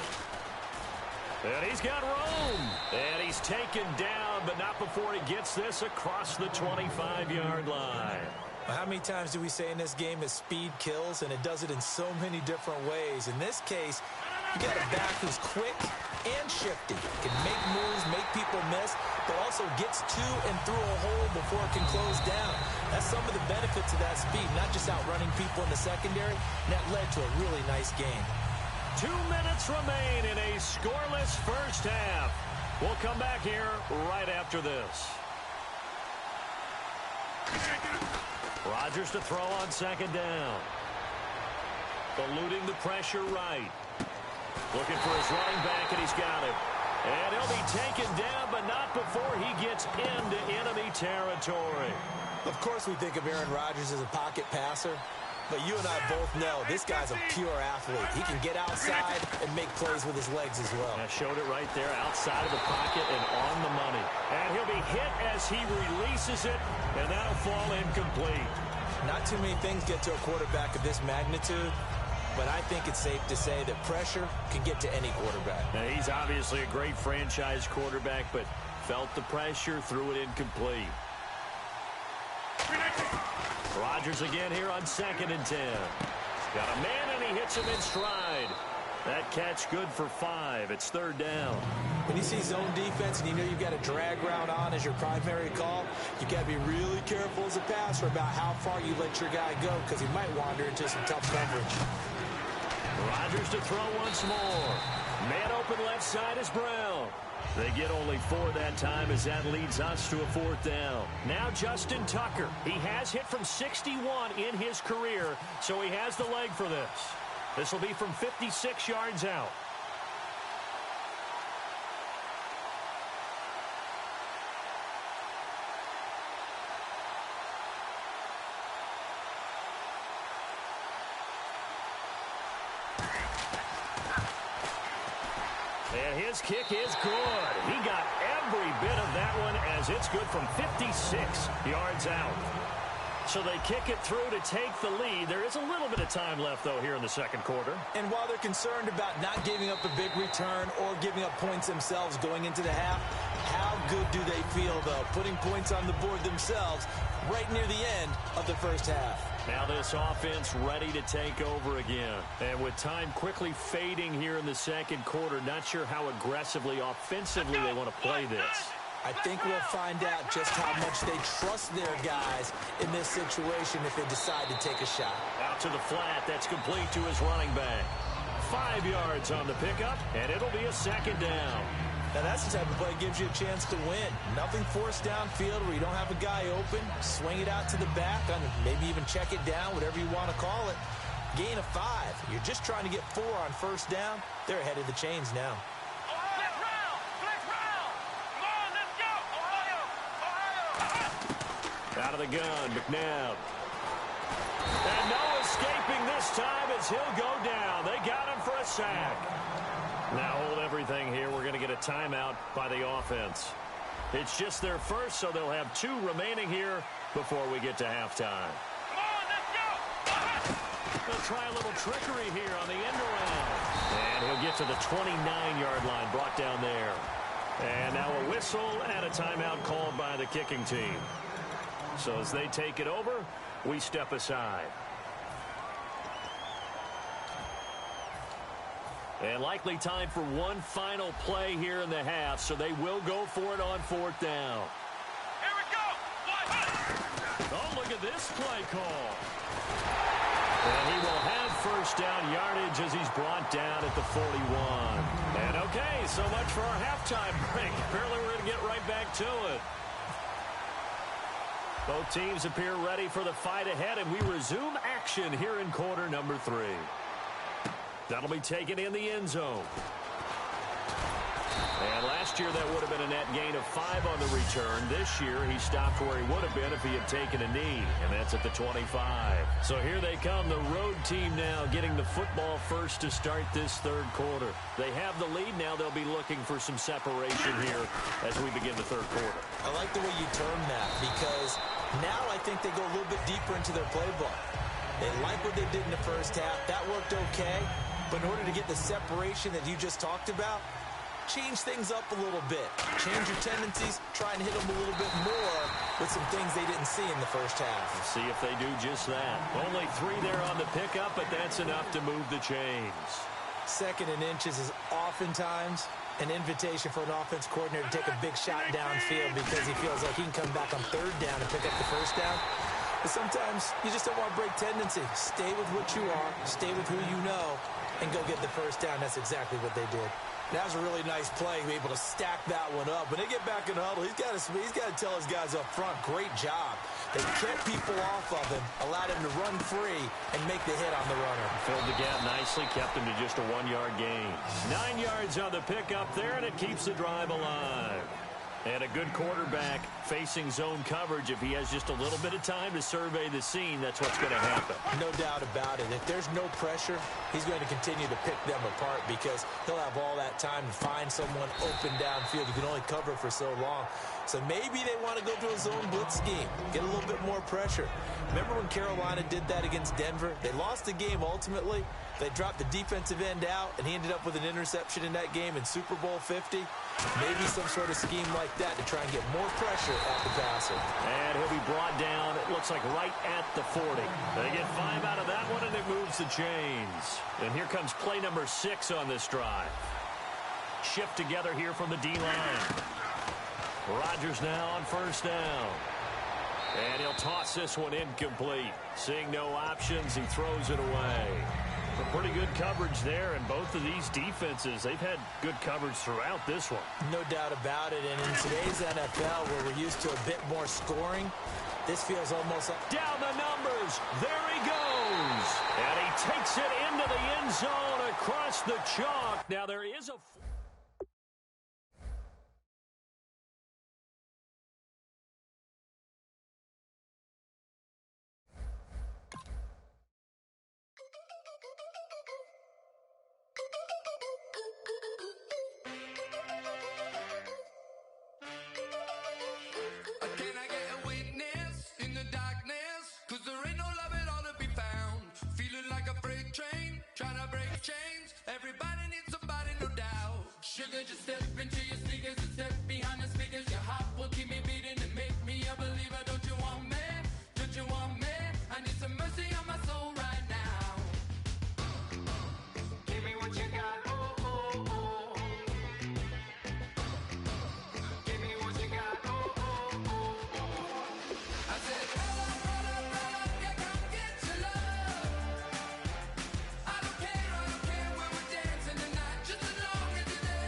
C: And he's got room. And he's taken down, but not before he gets this across the 25-yard line.
D: How many times do we say in this game that speed kills, and it does it in so many different ways? In this case, you got a back who's quick and shifty, can make moves, make people miss, but also gets to and through a hole before it can close down. That's some of the benefits of that speed, not just outrunning people in the secondary. And that led to a really nice game.
C: 2 minutes remain in a scoreless first half. We'll come back here right after this. Rodgers to throw on second down. Eluding the pressure right. Looking for his running back, and he's got him. And he'll be taken down, but not before he gets into enemy territory.
D: Of course we think of Aaron Rodgers as a pocket passer, but you and I both know this guy's a pure athlete. He can get outside and make plays with his legs as well.
C: I showed it right there, outside of the pocket and on the money. And he'll be hit as he releases it, and that'll fall incomplete.
D: Not too many things get to a quarterback of this magnitude, but I think it's safe to say that pressure can get to any quarterback.
C: Now, he's obviously a great franchise quarterback, but felt the pressure, threw it incomplete. Rodgers again here on 2nd and 10. Got a man, and he hits him in stride. That catch good for 5. It's 3rd down.
D: When you see zone defense and you know you've got a drag route on as your primary call, you've got to be really careful as a passer about how far you let your guy go, because he might wander into some tough coverage.
C: Rodgers to throw once more. Man open left side is Brown. They get only 4 that time as that leads us to a 4th down. Now Justin Tucker. He has hit from 61 in his career, so he has the leg for this. This will be from 56 yards out. And his kick is good. He got every bit of that one as it's good from 56 yards out. So they kick it through to take the lead. There is a little bit of time left, though, here in the second quarter.
D: And while they're concerned about not giving up a big return or giving up points themselves going into the half, how good do they feel, though, putting points on the board themselves right near the end of the first half?
C: Now this offense ready to take over again. And with time quickly fading here in the second quarter, not sure how aggressively, offensively they want to play this.
D: I think we'll find out just how much they trust their guys in this situation if they decide to take a shot.
C: Out to the flat. That's complete to his running back. 5 yards on the pickup, and it'll be a 2nd down.
D: Now that's the type of play that gives you a chance to win. Nothing forced downfield where you don't have a guy open. Swing it out to the back, maybe even check it down, whatever you want to call it. Gain of 5. You're just trying to get 4 on first down. They're ahead of the chains now.
C: Out of the gun, McNabb. And no escaping this time as he'll go down. They got him for a sack. Now hold everything here. We're going to get a timeout by the offense. It's just their first, so they'll have 2 remaining here before we get to halftime. They'll try a little trickery here on the end around. And he'll get to the 29-yard line, brought down there. And now a whistle and a timeout called by the kicking team. So as they take it over, we step aside. And likely time for one final play here in the half, so they will go for it on 4th down.
B: Here we go.
C: Oh, look at this play call. And he will have first down yardage as he's brought down at the 41. And okay, so much for our halftime break. Apparently we're going to get right back to it. Both teams appear ready for the fight ahead, and we resume action here in quarter number 3. That'll be taken in the end zone. And last year, that would have been a net gain of 5 on the return. This year, he stopped where he would have been if he had taken a knee, and that's at the 25. So here they come, the road team now getting the football first to start this third quarter. They have the lead now. They'll be looking for some separation here as we begin the third quarter.
D: I like the way you term that because now I think they go a little bit deeper into their playbook. They like what they did in the first half. That worked okay, but in order to get the separation that you just talked about, change things up a little bit. Change your tendencies, try and hit them a little bit more with some things they didn't see in the first half.
C: Let's see if they do just that. Only 3 there on the pickup, but that's enough to move the chains.
D: Second and inches is oftentimes an invitation for an offense coordinator to take a big shot downfield because he feels like he can come back on third down and pick up the first down. But sometimes you just don't want to break tendency. Stay with what you are, stay with who you know, and go get the first down. That's exactly what they did. That was a really nice play, be able to stack that one up. When they get back in the huddle, he's got to tell his guys up front, great job. They kept people off of him, allowed him to run free, and make the hit on the runner.
C: Filled the gap nicely, kept him to just a 1-yard gain. 9 yards on the pickup there, and it keeps the drive alive. And a good quarterback facing zone coverage. If he has just a little bit of time to survey the scene, that's what's going to happen.
D: No doubt about it. If there's no pressure, he's going to continue to pick them apart because he'll have all that time to find someone open downfield. You can only cover for so long. So maybe they want to go to a zone blitz scheme, get a little bit more pressure. Remember when Carolina did that against Denver? They lost the game ultimately. They dropped the defensive end out, and he ended up with an interception in that game in Super Bowl 50. Maybe some sort of scheme like that to try and get more pressure at the passer.
C: And he'll be brought down, it looks like right at the 40. They get 5 out of that one, and it moves the chains. And here comes play number 6 on this drive. Shift together here from the D-line. Rodgers now on first down. And he'll toss this one incomplete. Seeing no options, he throws it away. A pretty good coverage there, and both of these defenses, they've had good coverage throughout this one.
D: No doubt about it, and in today's NFL, where we're used to a bit more scoring, this feels almost like...
C: Down the numbers, there he goes! And he takes it into the end zone across the chalk. Now there is a...
B: Sugar, just step into your sneakers and step behind the speakers. Your heart will keep me beating and make me a believer. Don't you want me? Don't you want me? I need some mercy on my soul right now. Give me what you got. Oh, oh, oh. Give me what you got. Oh, oh, oh, oh. I said, roll up, yeah, come get your love. I don't care when we're dancing tonight. Just as long as you're there.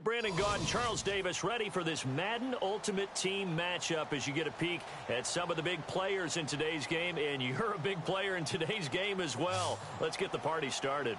C: Brandon Gaudin, Charles Davis ready for this Madden Ultimate Team matchup as you get a peek at some of the big players in today's game, and you're a big player in today's game as well. Let's get the party started.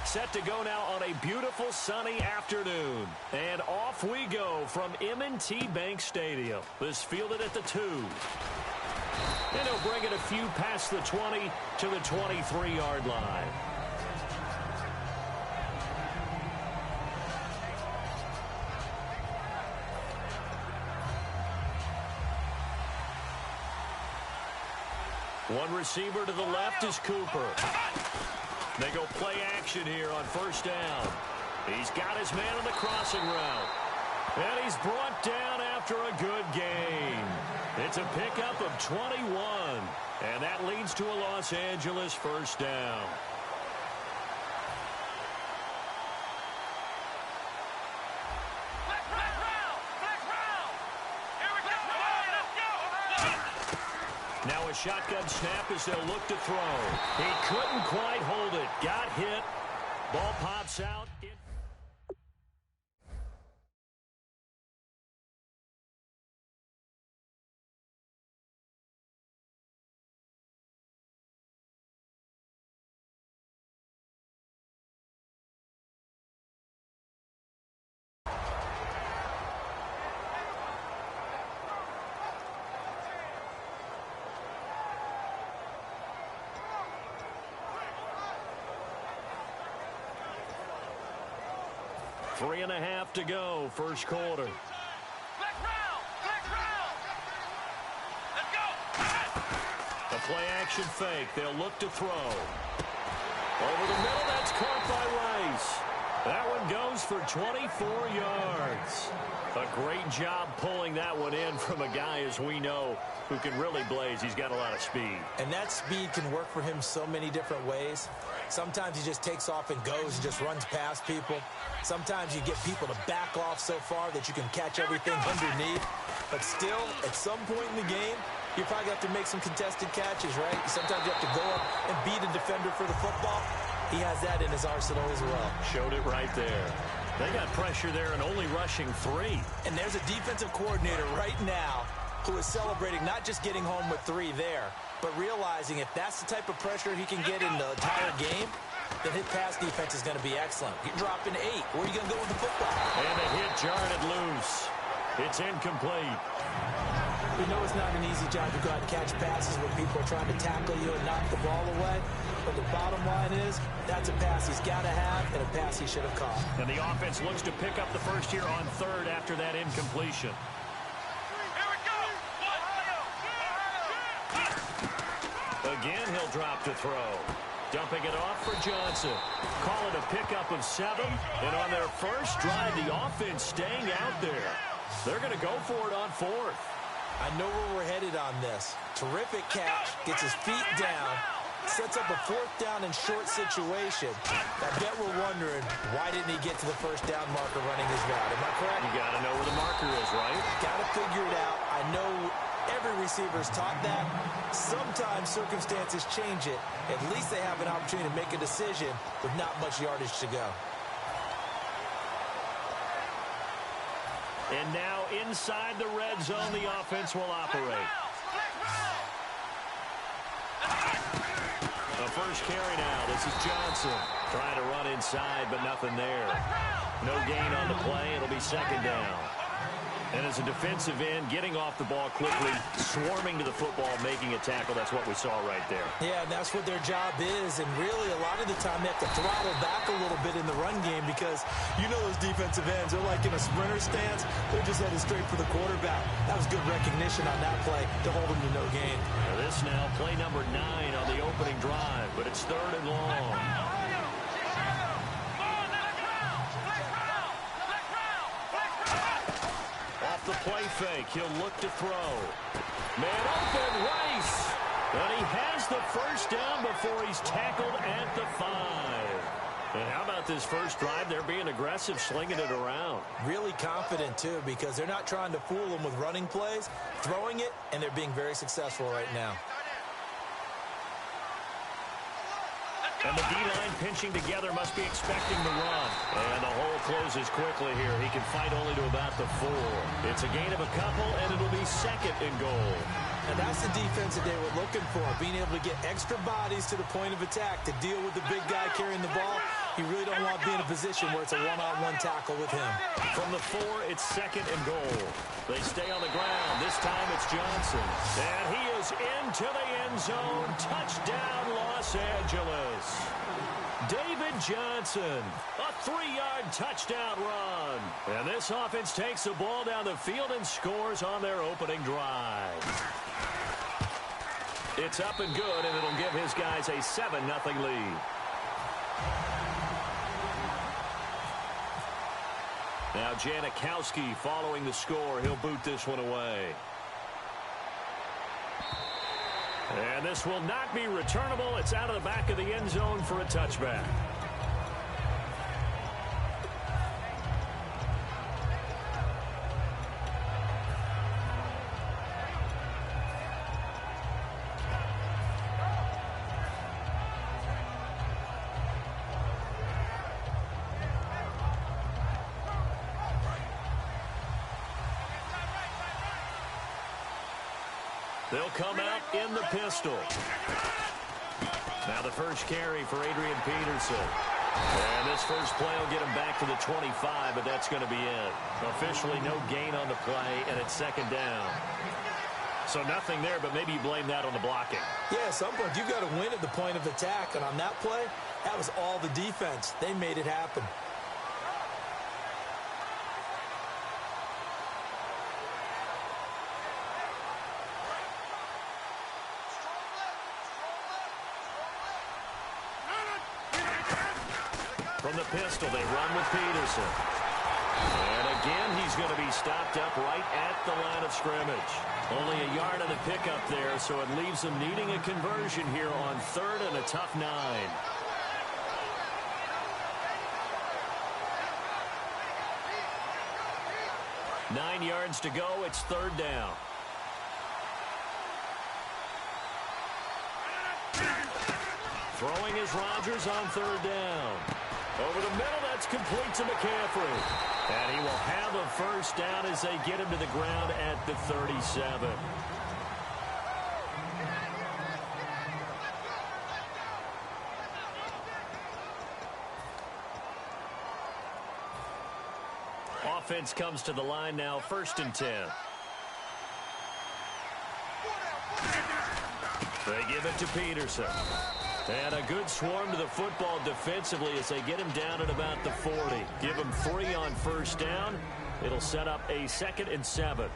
C: Set to go now on a beautiful sunny afternoon. And off we go from M&T Bank Stadium. This fielded at the 2. And he'll bring it a few past the 20 to the 23-yard line. One receiver to the left is Cooper. They go play action here on first down. He's got his man on the crossing route. And he's brought down after a good gain. It's a pickup of 21. And that leads to a Los Angeles first down. Now a shotgun snap as they'll look to throw. He couldn't quite hold it. Got hit. Ball pops out. 3.5 to go, first quarter.
B: Let's go.
C: A play-action fake. They'll look to throw. Over the middle, that's caught by Rice. That one goes for 24 yards. A great job pulling that one in from a guy, as we know, who can really blaze. He's got a lot of speed.
D: And that speed can work for him so many different ways. Sometimes he just takes off and goes and just runs past people. Sometimes you get people to back off so far that you can catch everything underneath. But still, at some point in the game, you probably have to make some contested catches, right? Sometimes you have to go up and beat a defender for the football. He has that in his arsenal as well.
C: Showed it right there. They got pressure there and only rushing 3.
D: And there's a defensive coordinator right now who is celebrating not just getting home with 3 there, but realizing if that's the type of pressure he can get in the entire game, then his pass defense is going to be excellent. You're dropping 8. Where are you going to go with the football?
C: And the hit jarred it loose. It's incomplete.
D: We know it's not an easy job to go out and catch passes when people are trying to tackle you and knock the ball away. But the bottom line is, that's a pass he's got to have and a pass he should have caught.
C: And the offense looks to pick up the first here on 3rd after that incompletion.
B: Here we go.
C: Again, he'll drop to throw. Dumping it off for Johnson. Call it a pickup of 7. And on their first drive, the offense staying out there. They're going to go for it on 4th.
D: I know where we're headed on this. Terrific catch, gets his feet down, sets up a 4th down and short situation. I bet we're wondering, why didn't he get to the first down marker running his route? Am I correct?
C: You got to know where the marker is, right?
D: Got to figure it out. I know every receiver's taught that. Sometimes circumstances change it. At least they have an opportunity to make a decision with not much yardage to go.
C: And now inside the red zone, the offense will operate. The first carry now. This is Johnson trying to run inside, but nothing there. No gain on the play. It'll be 2nd down. And as a defensive end, getting off the ball quickly, swarming to the football, making a tackle, that's what we saw right there.
D: Yeah, and that's what their job is. And really, a lot of the time, they have to throttle back a little bit in the run game because you know those defensive ends, they're like in a sprinter stance. They're just headed straight for the quarterback. That was good recognition on that play to hold them to no gain.
C: Now this now, play number 9 on the opening drive, but it's 3rd and long. The play fake. He'll look to throw. Man open, Rice. And he has the first down before he's tackled at the 5. And how about this first drive? They're being aggressive, slinging it around.
D: Really confident, too, because they're not trying to fool them with running plays, throwing it, and they're being very successful right now.
C: And the D-line pinching together must be expecting the run. And the hole closes quickly here. He can fight only to about the 4. It's a gain of a couple, and it'll be 2nd and goal.
D: And that's the defense that they were looking for, being able to get extra bodies to the point of attack to deal with the big guy carrying the ball. You really don't want to be in a position where it's a one-on-one tackle with him.
C: From the 4, it's 2nd and goal. They stay on the ground. This time it's Johnson. And he is into the end zone. Touchdown, Los Angeles. David Johnson, a 3-yard touchdown run. And this offense takes the ball down the field and scores on their opening drive. It's up and good, and it'll give his guys a 7-0 lead. Now Janikowski following the score. He'll boot this one away. And this will not be returnable. It's out of the back of the end zone for a touchback. They'll come out in the pistol. Now the first carry for Adrian Peterson. And this first play will get him back to the 25, but that's going to be it. Officially no gain on the play, and it's second down. So nothing there, but maybe you blame that on the blocking.
D: Yeah, at some point you've got to win at the point of attack, and on that play, that was all the defense. They made it happen.
C: From the pistol, they run with Peterson. And again, he's going to be stopped up right at the line of scrimmage. Only a yard on the pickup there, so it leaves them needing a conversion here on 3rd and a tough 9. Nine yards to go. It's 3rd down. Throwing is Rodgers on 3rd down. Over the middle, that's complete to McCaffrey. And he will have a first down as they get him to the ground at the 37. Offense comes to the line now, 1st and 10. They give it to Peterson. And a good swarm to the football defensively as they get him down at about the 40. Give him 3 on first down. It'll set up a 2nd and 7.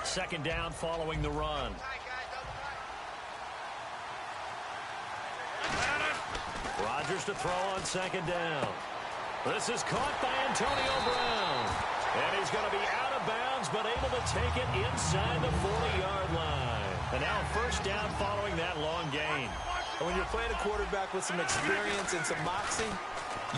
C: Second down following the run. Rodgers to throw on 2nd down. This is caught by Antonio Brown. And he's going to be out of bounds, but able to take it inside the 40-yard line. And now a first down following that long gain.
D: And when you're playing a quarterback with some experience and some moxie,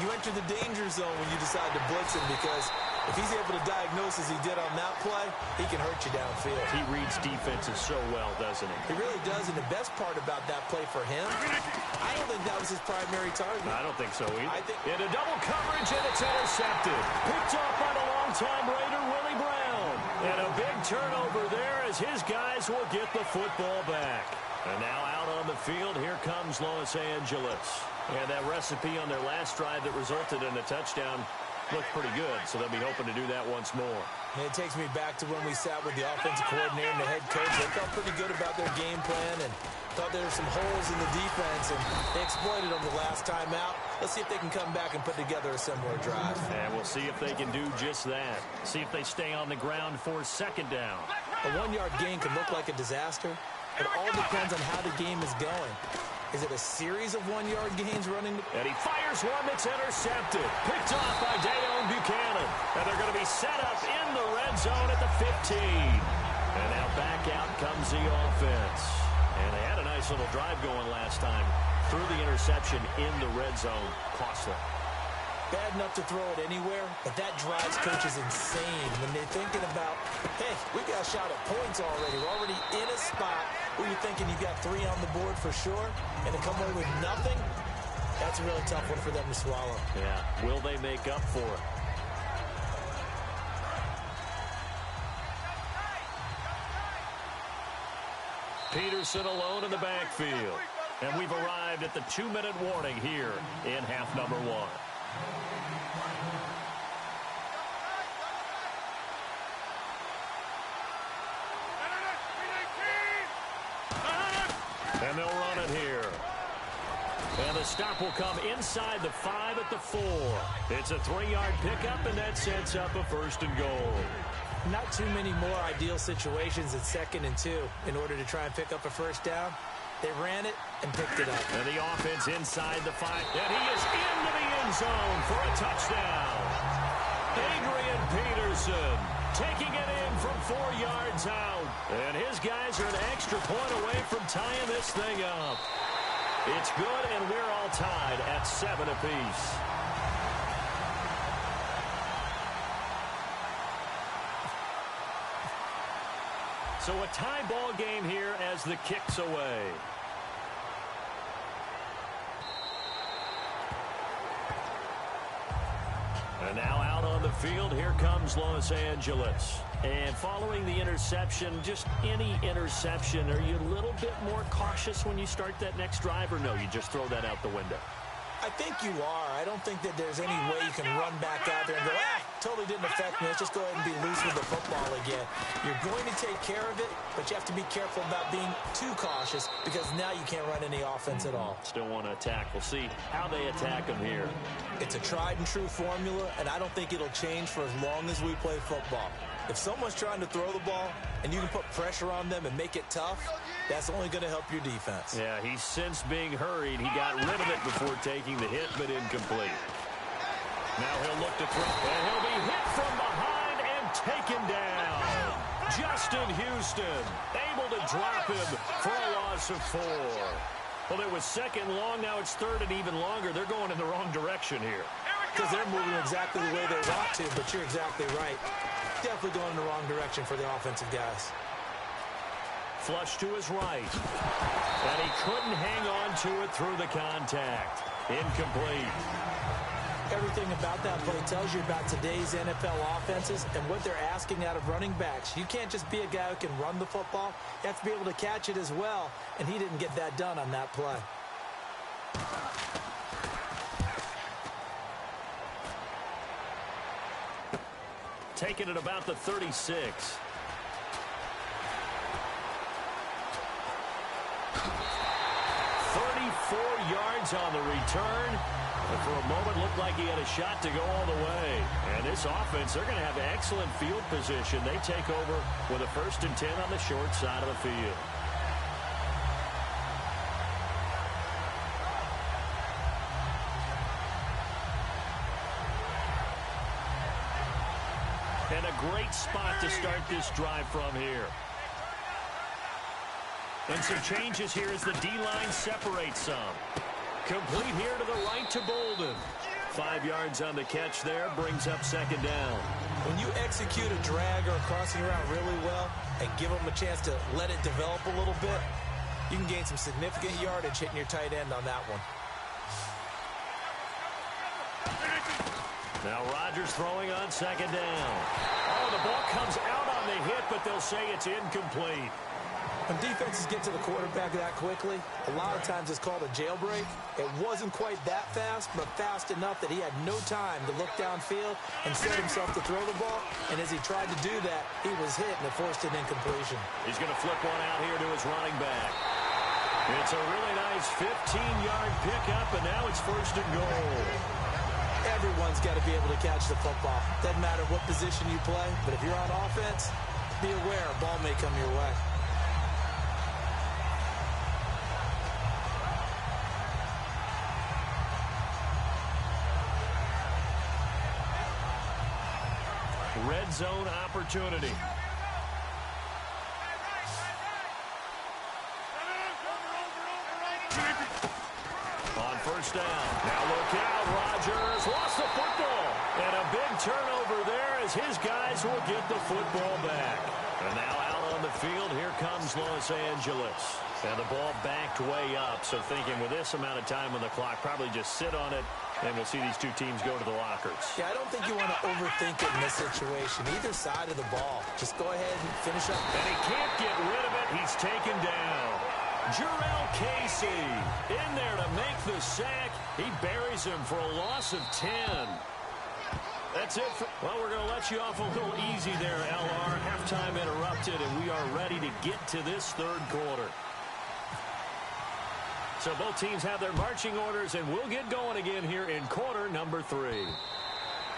D: you enter the danger zone when you decide to blitz him, because if he's able to diagnose as he did on that play, he can hurt you downfield.
C: He reads defenses so well, doesn't he?
D: He really does, and the best part about that play for him, I don't think that was his primary target.
C: I don't think so either.
D: I think
C: into double coverage, and it's intercepted. Picked off by the longtime Raider, Willie Brown. And a big turnover there as his guys will get the football back. And now out on the field, here comes Los Angeles. And that recipe on their last drive that resulted in a touchdown looked pretty good, so they'll be hoping to do that once more.
D: And it takes me back to when we sat with the offensive coordinator and the head coach. They felt pretty good about their game plan and thought there were some holes in the defense, and they exploited them the last time out. Let's see if they can come back and put together a similar drive.
C: And we'll see if they can do just that. See if they stay on the ground for 2nd down.
D: A 1-yard gain can look like a disaster. It all depends on how the game is going. Is it a series of 1-yard gains running?
C: And he fires one that's intercepted. Picked off by Dayon Buchanan. And they're going to be set up in the red zone at the 15. And now back out comes the offense. And they had a nice little drive going last time. Threw the interception in the red zone. Costly.
D: Bad enough to throw it anywhere, but that drives coaches insane when they're thinking about, hey, we got a shot at points already. We're already in a spot where you're thinking you've got 3 on the board for sure, and to come away with nothing, that's a really tough one for them to swallow.
C: Yeah, will they make up for it? Peterson alone in the backfield. And we've arrived at the 2-minute warning here in half number 1. And they'll run it here. And the stop will come inside the 5 at the 4. It's a 3-yard pickup, and that sets up a 1st and goal.
D: Not too many more ideal situations at 2nd and 2 in order to try and pick up a 1st down. They ran it and picked it up.
C: And the offense inside the 5. And he is into the end zone for a touchdown. Adrian Peterson taking it in from 4 yards out. And his guys are an extra point away from tying this thing up. It's good, and we're all tied at 7 apiece. So a tie ball game here as the kick's away. And now out on the field, here comes Los Angeles. And following the interception, just any interception, are you a little bit more cautious when you start that next drive, or no, you just throw that out the window?
D: I think you are. I don't think that there's any way you can run back out there and go, totally didn't affect me. Let's just go ahead and be loose with the football again. You're going to take care of it, but you have to be careful about being too cautious because now you can't run any offense at all.
C: Still want to attack. We'll see how they attack them here.
D: It's a tried and true formula, and I don't think it'll change for as long as we play football. If someone's trying to throw the ball and you can put pressure on them and make it tough, that's only going to help your defense.
C: Yeah, he's since being hurried. He got rid of it before taking the hit, but incomplete. Now he'll look to throw, and he'll be hit from behind and taken down. Justin Houston able to drop him for a loss of 4. Well, it was 2nd long. Now it's 3rd and even longer. They're going in the wrong direction here.
D: Because they're moving exactly the way they want to, but you're exactly right. Definitely going in the wrong direction for the offensive guys.
C: Flush to his right. And he couldn't hang on to it through the contact. Incomplete.
D: Everything about that play tells you about today's NFL offenses and what they're asking out of running backs. You can't just be a guy who can run the football. You have to be able to catch it as well, and he didn't get that done on that play.
C: Taking it about the 36. 34 yards on the return. And for a moment, looked like he had a shot to go all the way. And this offense, they're going to have excellent field position. They take over with a 1st and 10 on the short side of the field. And a great spot to start this drive from here. And some changes here as the D-line separates some. Complete here to the right to Bolden. 5 yards on the catch there, brings up 2nd down.
D: When you execute a drag or a crossing route really well and give them a chance to let it develop a little bit, you can gain some significant yardage hitting your tight end on that one.
C: Now Rodgers throwing on 2nd down. Oh, the ball comes out on the hit, but they'll say it's incomplete.
D: When defenses get to the quarterback that quickly, a lot of times it's called a jailbreak. It wasn't quite that fast, but fast enough that he had no time to look downfield and set himself to throw the ball. And as he tried to do that, he was hit and it forced an incompletion.
C: He's going to flip one out here to his running back. It's a really nice 15-yard pickup, and now it's 1st and goal.
D: Everyone's got to be able to catch the football. Doesn't matter what position you play, but if you're on offense, be aware a ball may come your way.
C: Red zone opportunity. On 1st down. Now look out. Rodgers lost the football. And a big turnover there as his guys will get the football back. And now out on the field, here comes Los Angeles. And the ball backed way up. So thinking with this amount of time on the clock, probably just sit on it. And we'll see these two teams go to the lockers.
D: Yeah, I don't think you want to overthink it in this situation. Either side of the ball. Just go ahead and finish up.
C: And he can't get rid of it. He's taken down. Jarrell Casey in there to make the sack. He buries him for a loss of 10. That's it. Well, we're going to let you off a little easy there, LR. Halftime interrupted, and we are ready to get to this 3rd quarter. So both teams have their marching orders, and we'll get going again here in quarter number 3.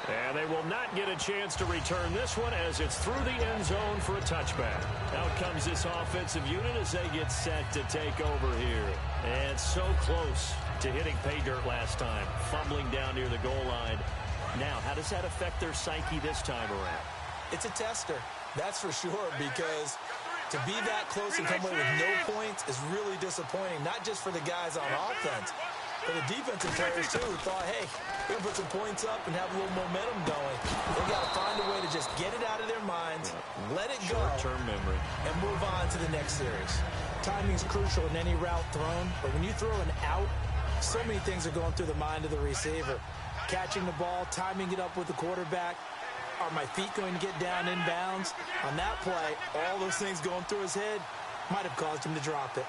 C: And they will not get a chance to return this one as it's through the end zone for a touchback. Out comes this offensive unit as they get set to take over here. And so close to hitting pay dirt last time, fumbling down near the goal line. Now, how does that affect their psyche this time around?
D: It's a tester, that's for sure, because to be that close and come away with no points is really disappointing, not just for the guys on offense, but the defensive players, too, who thought, hey, we're going to put some points up and have a little momentum going. They got to find a way to just get it out of their minds, let it go,
C: short-term memory,
D: and move on to the next series. Timing is crucial in any route thrown, but when you throw an out, so many things are going through the mind of the receiver. Catching the ball, timing it up with the quarterback. Are my feet going to get down inbounds? On that play, all those things going through his head might have caused him to drop it.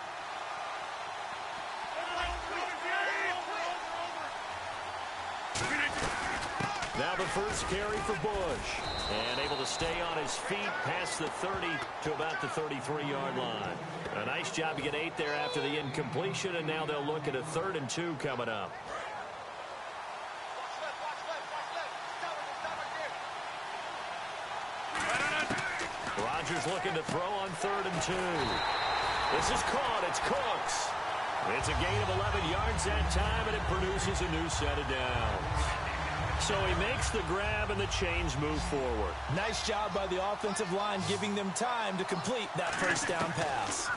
C: Now the first carry for Bush. And able to stay on his feet past the 30 to about the 33-yard line. A nice job to get 8 there after the incompletion, and now they'll look at a 3rd and 2 coming up. Rodgers looking to throw on 3rd and 2. This is caught. It's Cooks. It's a gain of 11 yards that time, and it produces a new set of downs. So he makes the grab, and the chains move forward.
D: Nice job by the offensive line giving them time to complete that first down pass.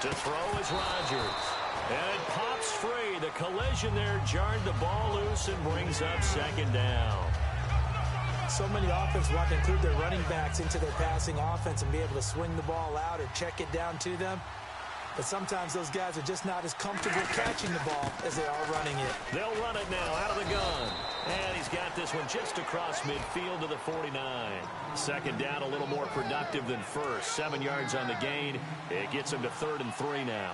C: To throw is Rodgers. And it pops free. The collision there jarred the ball loose and brings up 2nd down.
D: So many offenses want to include their running backs into their passing offense and be able to swing the ball out or check it down to them. But sometimes those guys are just not as comfortable catching the ball as they are running it.
C: They'll run it now out of the gun. And he's got this one just across midfield to the 49. 2nd down, a little more productive than first. 7 yards on the gain. It gets him to 3rd and 3 now.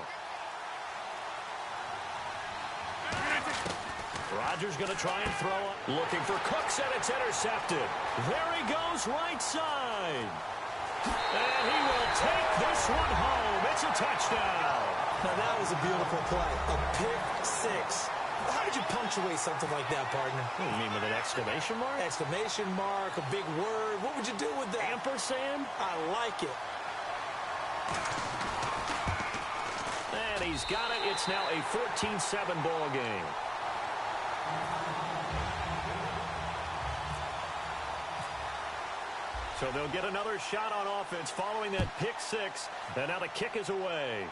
C: Rodgers going to try and throw it. Looking for Cooks, and it's intercepted. There he goes, right side. And he will take this one home. It's a touchdown.
D: Now, that was a beautiful play. A pick 6. How did you punctuate something like that, partner?
C: What do you mean, with an exclamation mark?
D: Exclamation mark, a big word. What would you do with that?
C: Ampersand?
D: I like it.
C: And he's got it. It's now a 14-7 ball game. So they'll get another shot on offense following that pick 6. And now the kick is away.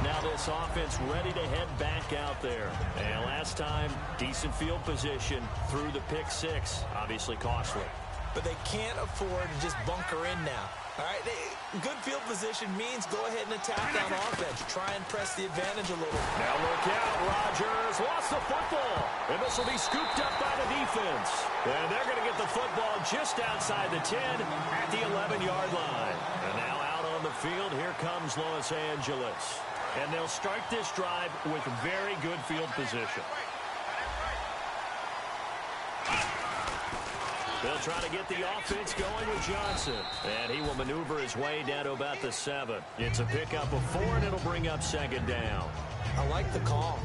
C: Now this offense ready to head back out there. And last time, decent field position through the pick 6. Obviously costly.
D: But they can't afford to just bunker in now. All right, good field position means go ahead and attack on offense. Try and press the advantage a little.
C: Now look out, Rodgers lost the football. And this will be scooped up by the defense. And they're going to get the football just outside the 10 at the 11-yard line. And now out on the field, here comes Los Angeles. And they'll start this drive with very good field position. They'll try to get the offense going with Johnson. And he will maneuver his way down to about the 7. It's a pickup of 4, and it'll bring up 2nd down.
D: I like the call.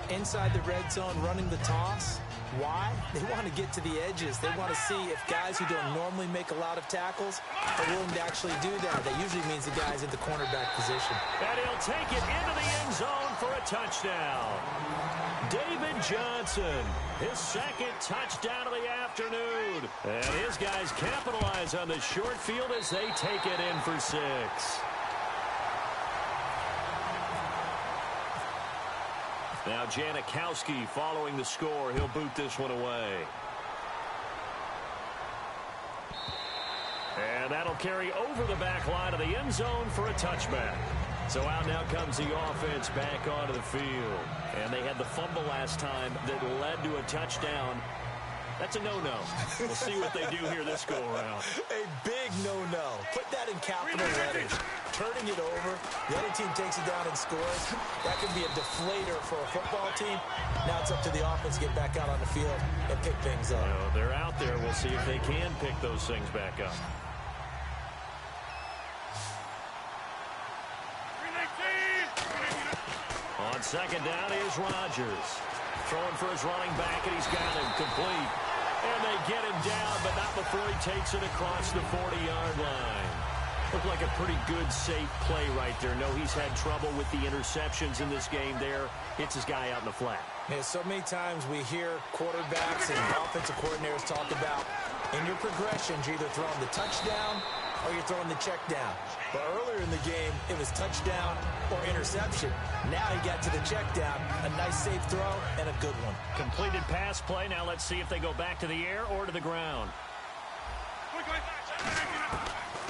D: Inside the red zone, running the toss. Why? They want to get to the edges. They want to see if guys who don't normally make a lot of tackles are willing to actually do that. That usually means the guy's at the cornerback position.
C: And he'll take it into the end zone for a touchdown. David Johnson, his 2nd touchdown of the afternoon. And his guys capitalize on the short field as they take it in for 6. Now Janikowski following the score. He'll boot this one away. And that'll carry over the back line of the end zone for a touchback. So out now comes the offense back onto the field. And they had the fumble last time that led to a touchdown. That's a no-no. We'll see what they do here this go-around.
D: A big no-no. Put that in capital letters. Turning it over. The other team takes it down and scores. That could be a deflator for a football team. Now it's up to the offense to get back out on the field and pick things up.
C: They're out there. We'll see if they can pick those things back up. Second down is Rodgers. Throwing for his running back, and he's got him complete. And they get him down, but not before he takes it across the 40-yard line. Looked like a pretty good, safe play right there. No, he's had trouble with the interceptions in this game there. Hits his guy out in the flat.
D: Yeah, so many times we hear quarterbacks and offensive coordinators talk about in your progressions, you're either throwing the touchdown or you're throwing the check down. But earlier in the game, it was touchdown or interception. Now he got to the check down. A nice safe throw and a good one.
C: Completed pass play. Now let's see if they go back to the air or to the ground.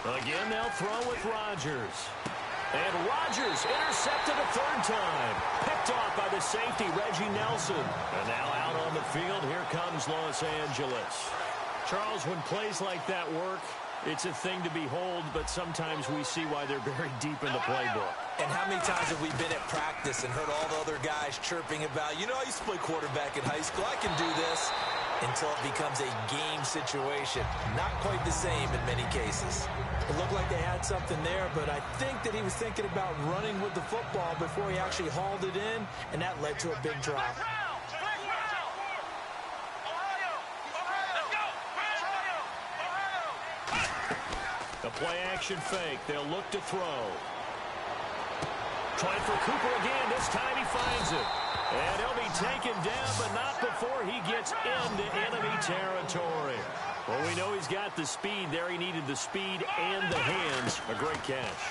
C: Again, they'll throw with Rodgers. And Rodgers intercepted a third time. Picked off by the safety, Reggie Nelson. And now out on the field, here comes Los Angeles. Charles, when plays like that work, it's a thing to behold, but sometimes we see why they're buried deep in the playbook.
D: And how many times have we been at practice and heard all the other guys chirping about, you know, I used to play quarterback in high school, I can do this, until it becomes a game situation. Not quite the same in many cases. It looked like they had something there, but I think that he was thinking about running with the football before he actually hauled it in, and that led to a big drop.
C: The play-action fake. They'll look to throw. Trying for Cooper again. This time he finds it. And he'll be taken down, but not before he gets into enemy territory. Well, we know he's got the speed there. He needed the speed and the hands. A great catch.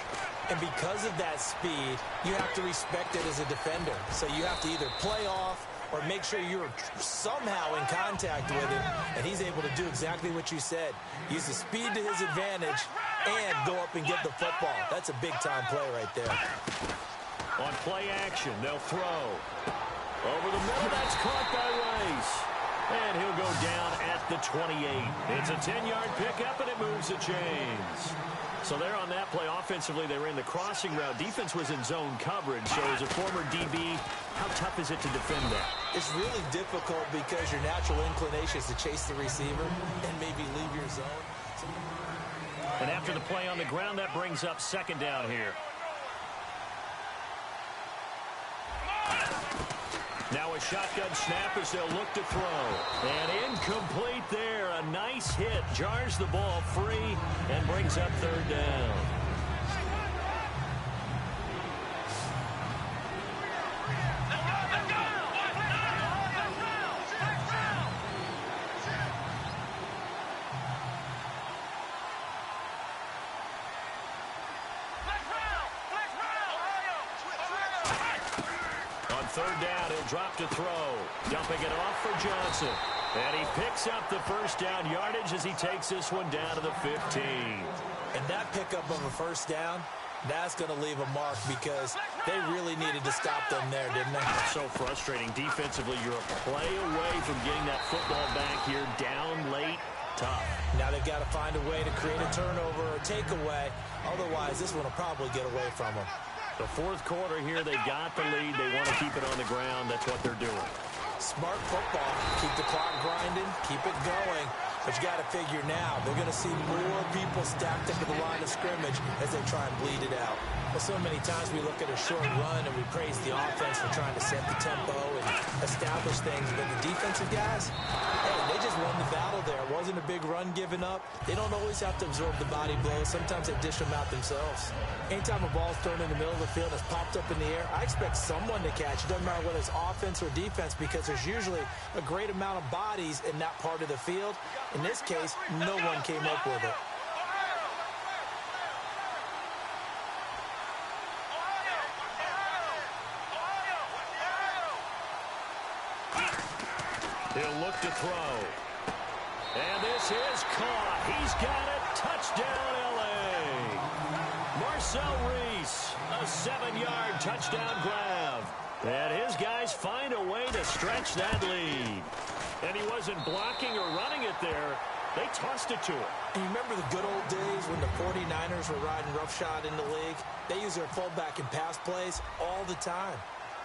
D: And because of that speed, you have to respect it as a defender. So you have to either play off or make sure you're somehow in contact with him, and he's able to do exactly what you said. Use the speed to his advantage and go up and get the football. That's a big-time play right there.
C: On play action, they'll throw. Over the middle, that's caught by Rice. And he'll go down at the 28. It's a 10-yard pickup, and it moves the chains. So there on that play, offensively, they ran the crossing route. Defense was in zone coverage. So as a former DB, how tough is it to defend that?
D: It's really difficult because your natural inclination is to chase the receiver and maybe leave your zone.
C: And after the play on the ground, that brings up second down here. Now a shotgun snap as they'll look to throw. And incomplete there. A nice hit. Jars the ball free and brings up third down. Third down, he'll drop to throw. Dumping it off for Johnson. And he picks up the first down yardage as he takes this one down to the 15.
D: And that pickup of a first down, that's going to leave a mark because they really needed to stop them there, didn't they?
C: So frustrating. Defensively, you're a play away from getting that football back here down late. Tough.
D: Now they've got to find a way to create a turnover or takeaway. Otherwise, this one will probably get away from them.
C: The fourth quarter here, they got the lead. They want to keep it on the ground. That's what they're doing.
D: Smart football. Keep the clock grinding. Keep it going. But you got to figure now, they're going to see more people stacked up at the line of scrimmage as they try and bleed it out. Well, so many times we look at a short run and we praise the offense for trying to set the tempo and establish things. But the defensive guys, hey, they just won the battle there. It wasn't a big run given up. They don't always have to absorb the body blows. Sometimes they dish them out themselves. Anytime a ball's thrown in the middle of the field and it's popped up in the air, I expect someone to catch. It doesn't matter whether it's offense or defense because there's usually a great amount of bodies in that part of the field. In this case, no one came up with it.
C: He'll look to throw. And this is caught. He's got it. Touchdown, L.A. Marcel Reese, a 7-yard touchdown grab. And his guys find a way to stretch that lead. And he wasn't blocking or running it there. They tossed it to him.
D: And you remember the good old days when the 49ers were riding roughshod in the league? They used their fullback in pass plays all the time.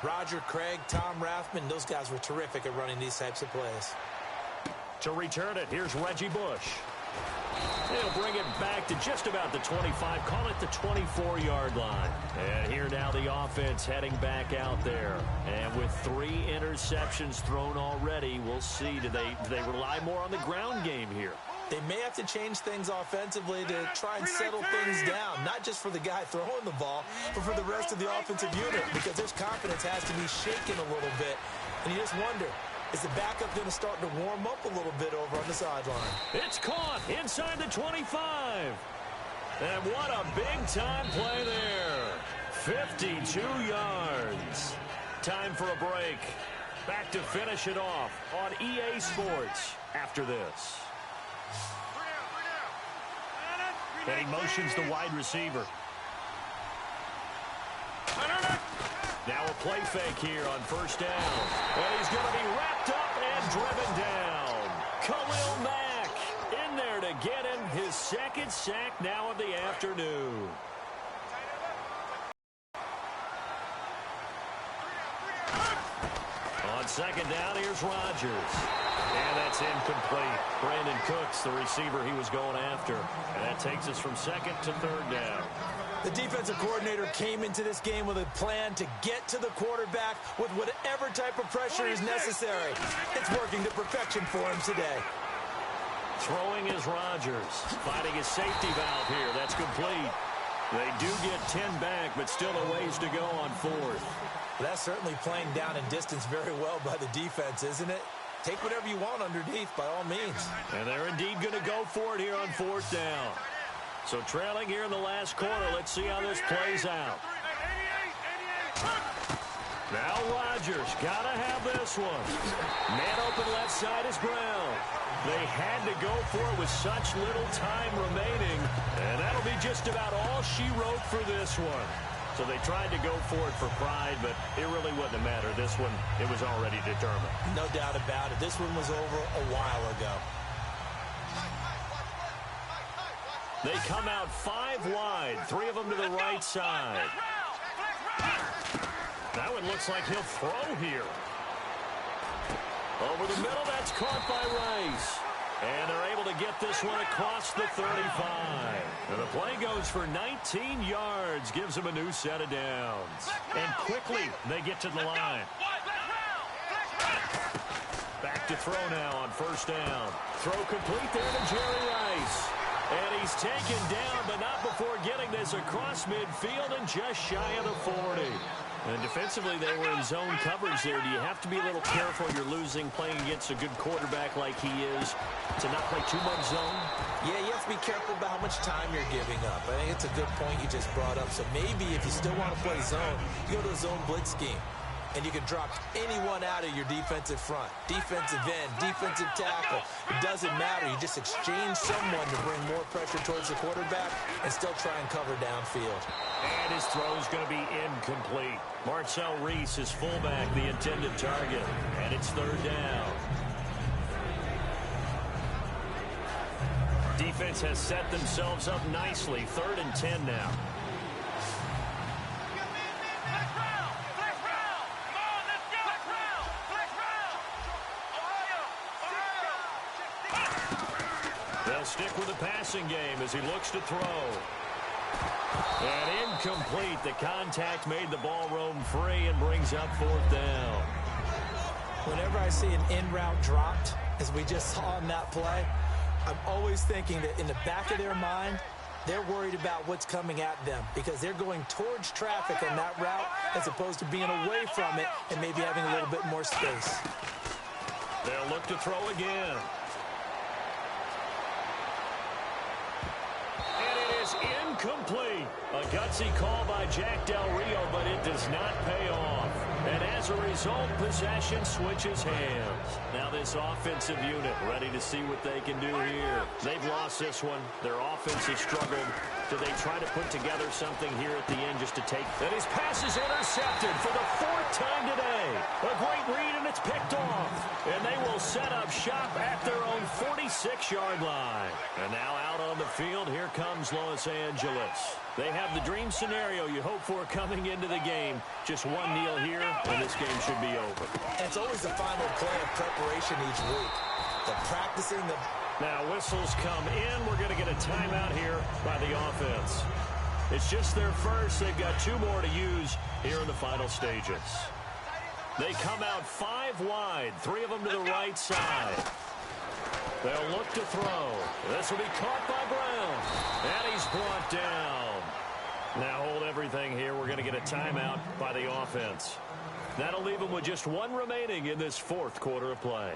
D: Roger Craig, Tom Rathman, those guys were terrific at running these types of plays.
C: To return it, here's Reggie Bush. They'll bring it back to just about the 25, call it the 24-yard line. And here now the offense heading back out there. And with 3 interceptions thrown already, we'll see. Do they rely more on the ground game here?
D: They may have to change things offensively to try and settle things down, not just for the guy throwing the ball, but for the rest of the offensive unit, because his confidence has to be shaken a little bit. And you just wonder, is the backup going to start to warm up a little bit over on the sideline?
C: It's caught inside the 25. And what a big-time play there. 52 yards. Time for a break. Back to finish it off on EA Sports after this. And he motions the wide receiver. Now a play fake here on first down. And he's going to be wrapped up and driven down. Khalil Mack in there to get him his second sack now of the afternoon. On second down, here's Rodgers. And that's incomplete. Brandon Cooks, the receiver he was going after. And that takes us from second to third down.
D: The defensive coordinator came into this game with a plan to get to the quarterback with whatever type of pressure is necessary. It's working to perfection for him today.
C: Throwing is Rodgers. Finding his safety valve here. That's complete. They do get 10 back, but still a ways to go on fourth.
D: That's certainly playing down in distance very well by the defense, isn't it? Take whatever you want underneath, by all means. And
C: they're indeed going to go for it here on fourth down. So trailing here in the last quarter. Let's see how this plays out. Now Rodgers got to have this one. Man open left side is Brown. They had to go for it with such little time remaining. And that'll be just about all she wrote for this one. So they tried to go for it for pride, but it really wouldn't matter. This one, it was already determined.
D: No doubt about it. This one was over a while ago.
C: They come out 5 wide, 3 of them to the right side. That one looks like he'll throw here. Over the middle, that's caught by Rice. And they're able to get this one across the 35. And the play goes for 19 yards, gives them a new set of downs. And quickly, they get to the line. Back to throw now on first down. Throw complete there to Jerry Rice. And he's taken down, but not before getting this across midfield and just shy of the 40. And defensively, they were in zone coverage there. Do you have to be a little careful? You're losing, playing against a good quarterback like he is, to not play too much zone?
D: Yeah, you have to be careful about how much time you're giving up. I think it's a good point you just brought up. So maybe if you still want to play zone, you go to a zone blitz scheme. And you can drop anyone out of your defensive front. Defensive end, defensive tackle. It doesn't matter. You just exchange someone to bring more pressure towards the quarterback and still try and cover downfield.
C: And his throw is going to be incomplete. Marcel Reese is fullback, the intended target. And it's third down. Defense has set themselves up nicely. 3rd and 10 now. They'll stick with the passing game as he looks to throw. And incomplete. The contact made the ball roam free and brings up 4th down.
D: Whenever I see an in-route dropped, as we just saw on that play, I'm always thinking that in the back of their mind, they're worried about what's coming at them because they're going towards traffic on that route as opposed to being away from it and maybe having a little bit more space.
C: They'll look to throw again. Incomplete. A gutsy call by Jack Del Rio, but it does not pay off. And as a result, possession switches hands. Now this offensive unit ready to see what they can do here. They've lost this one. Their offense has struggled. Do they try to put together something here at the end just to take? And his pass is intercepted for the 4th time today. A great read, and it's picked off. And they will set up shop at their own 46-yard line. And now out on the field, here comes Los Angeles. They have the dream scenario you hope for coming into the game. Just one kneel here, and this game should be over.
D: And it's always the final play of preparation each week. The practicing, the
C: Now whistles come in. We're going to get a timeout here by the offense. It's just their first. They've got 2 more to use here in the final stages. They come out 5 wide, 3 of them to the right side. They'll look to throw. This will be caught by Brown. And he's brought down. Now hold everything here. We're going to get a timeout by the offense. That'll leave them with just 1 remaining in this 4th quarter of play.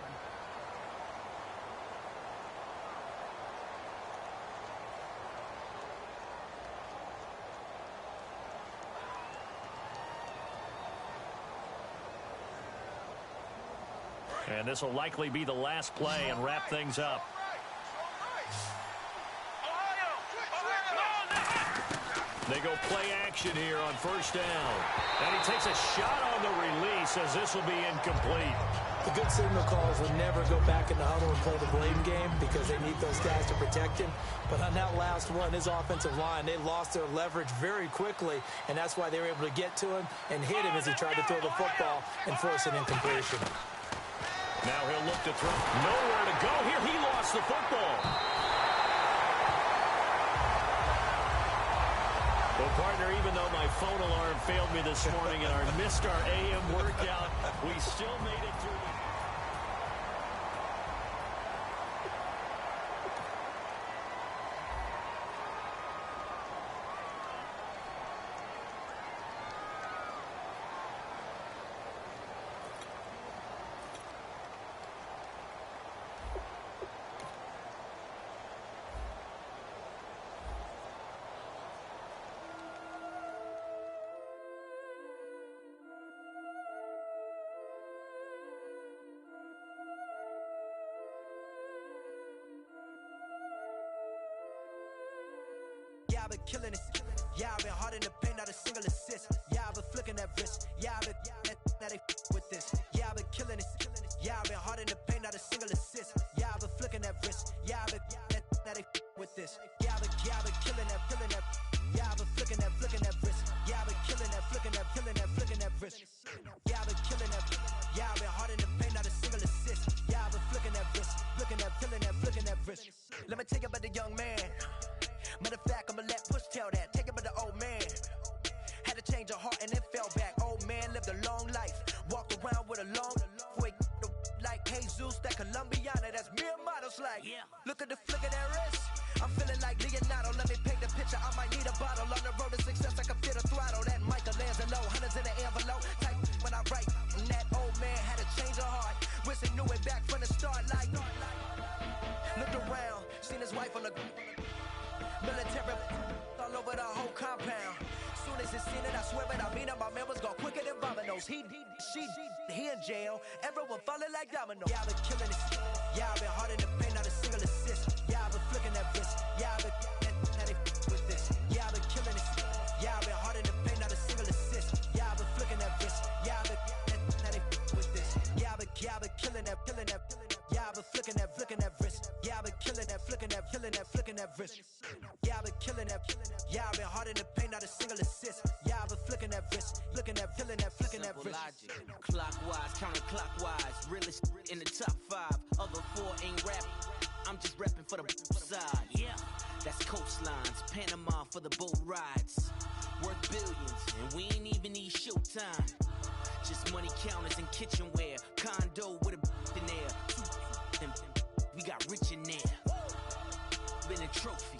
C: And this will likely be the last play and wrap things up. They go play action here on 1st down. And he takes a shot on the release as this will be incomplete.
D: The good signal calls will never go back in the huddle and play the blame game because they need those guys to protect him. But on that last one, his offensive line, they lost their leverage very quickly, and that's why they were able to get to him and hit him as he tried to throw the football and force an incompletion.
C: Now he'll look to throw. Nowhere to go here. He lost the football. Well, partner, even though my phone alarm failed me this morning and I missed our AM workout, we still made it through.
E: Yeah, I've been killing it. Yeah, I've been hard in the paint, not a single assist. Yeah, I've been flicking that wrist. Yeah, I've been now they with this. Yeah, I've been killing it. Yeah, I've been hard in the paint, not a single assist. Yeah, I've been flicking that wrist. Yeah, I've been now they with this. Yeah, I've been killing that, killing that. Yeah, I've been flicking that wrist. Yeah, I've been killing that, flicking that wrist. Yeah, I've been killing that. Yeah, I've been hard in the paint, not a single assist. Yeah, I've been flicking that wrist, flicking that wrist. Let me tell you about the young man. Matter of fact, I'ma let Push tell that. Take it by the old man. Had to change her heart and then fell back. Old man lived a long life. Walked around with a long way like Jesus, that Colombiana. That's mere models like. Yeah. Look at the flick of that wrist. I'm feeling like Leonardo. Let me paint the picture. I might need a bottle. On the road to success, I can feel the throttle. That Michelangelo, hundreds in the envelope. Type when I write. And that old man had to change her heart. Wish he knew it back from the start. Like, looked around, seen his wife on the military all over the whole compound. Soon as he seen it, I swear it, I mean it, my man was gone quicker than Domino's. He in jail, everyone falling like dominoes. Yeah, I've been killing it. Yeah, I've been hard in the paint, not a single assist. Yeah, I've been flicking that wrist. Yeah, I've been now they with this. Yeah, I've been killing it. Yeah, I've been hard in the paint, not a single assist. Yeah, I've been flicking that wrist. Yeah, I've been now they with this. Yeah, I've been killing that. Yeah, I've been flicking that wrist. Yeah, I've been killing that, flicking that wrist. Yeah, I've been killing that. Yeah, I've been hard in the paint, not a single assist. Yeah, I've been flicking that wrist, flicking that wrist.
F: Logic. Clockwise, counterclockwise, realest in the top 5. Other 4 ain't rap. I'm just repping for the side. Yeah, that's coastlines, Panama for the boat rides. Worth billions, and we ain't even need showtime. Just money counters and kitchenware. Condo with a in there. We got rich in there. Been a trophy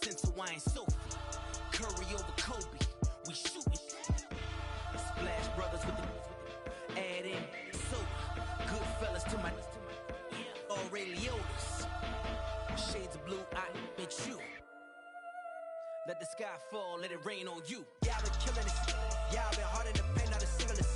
F: since Hawaiian Sophie. Curry over Kobe. We shootin'. Splash Brothers with the add in soda. Good fellas to my Ray Liotta's. Shades of blue, I make you. Let the sky fall, let it rain on you.
E: Yeah, I've been killing it. Yeah, I've been hard in the paint, not a single assist.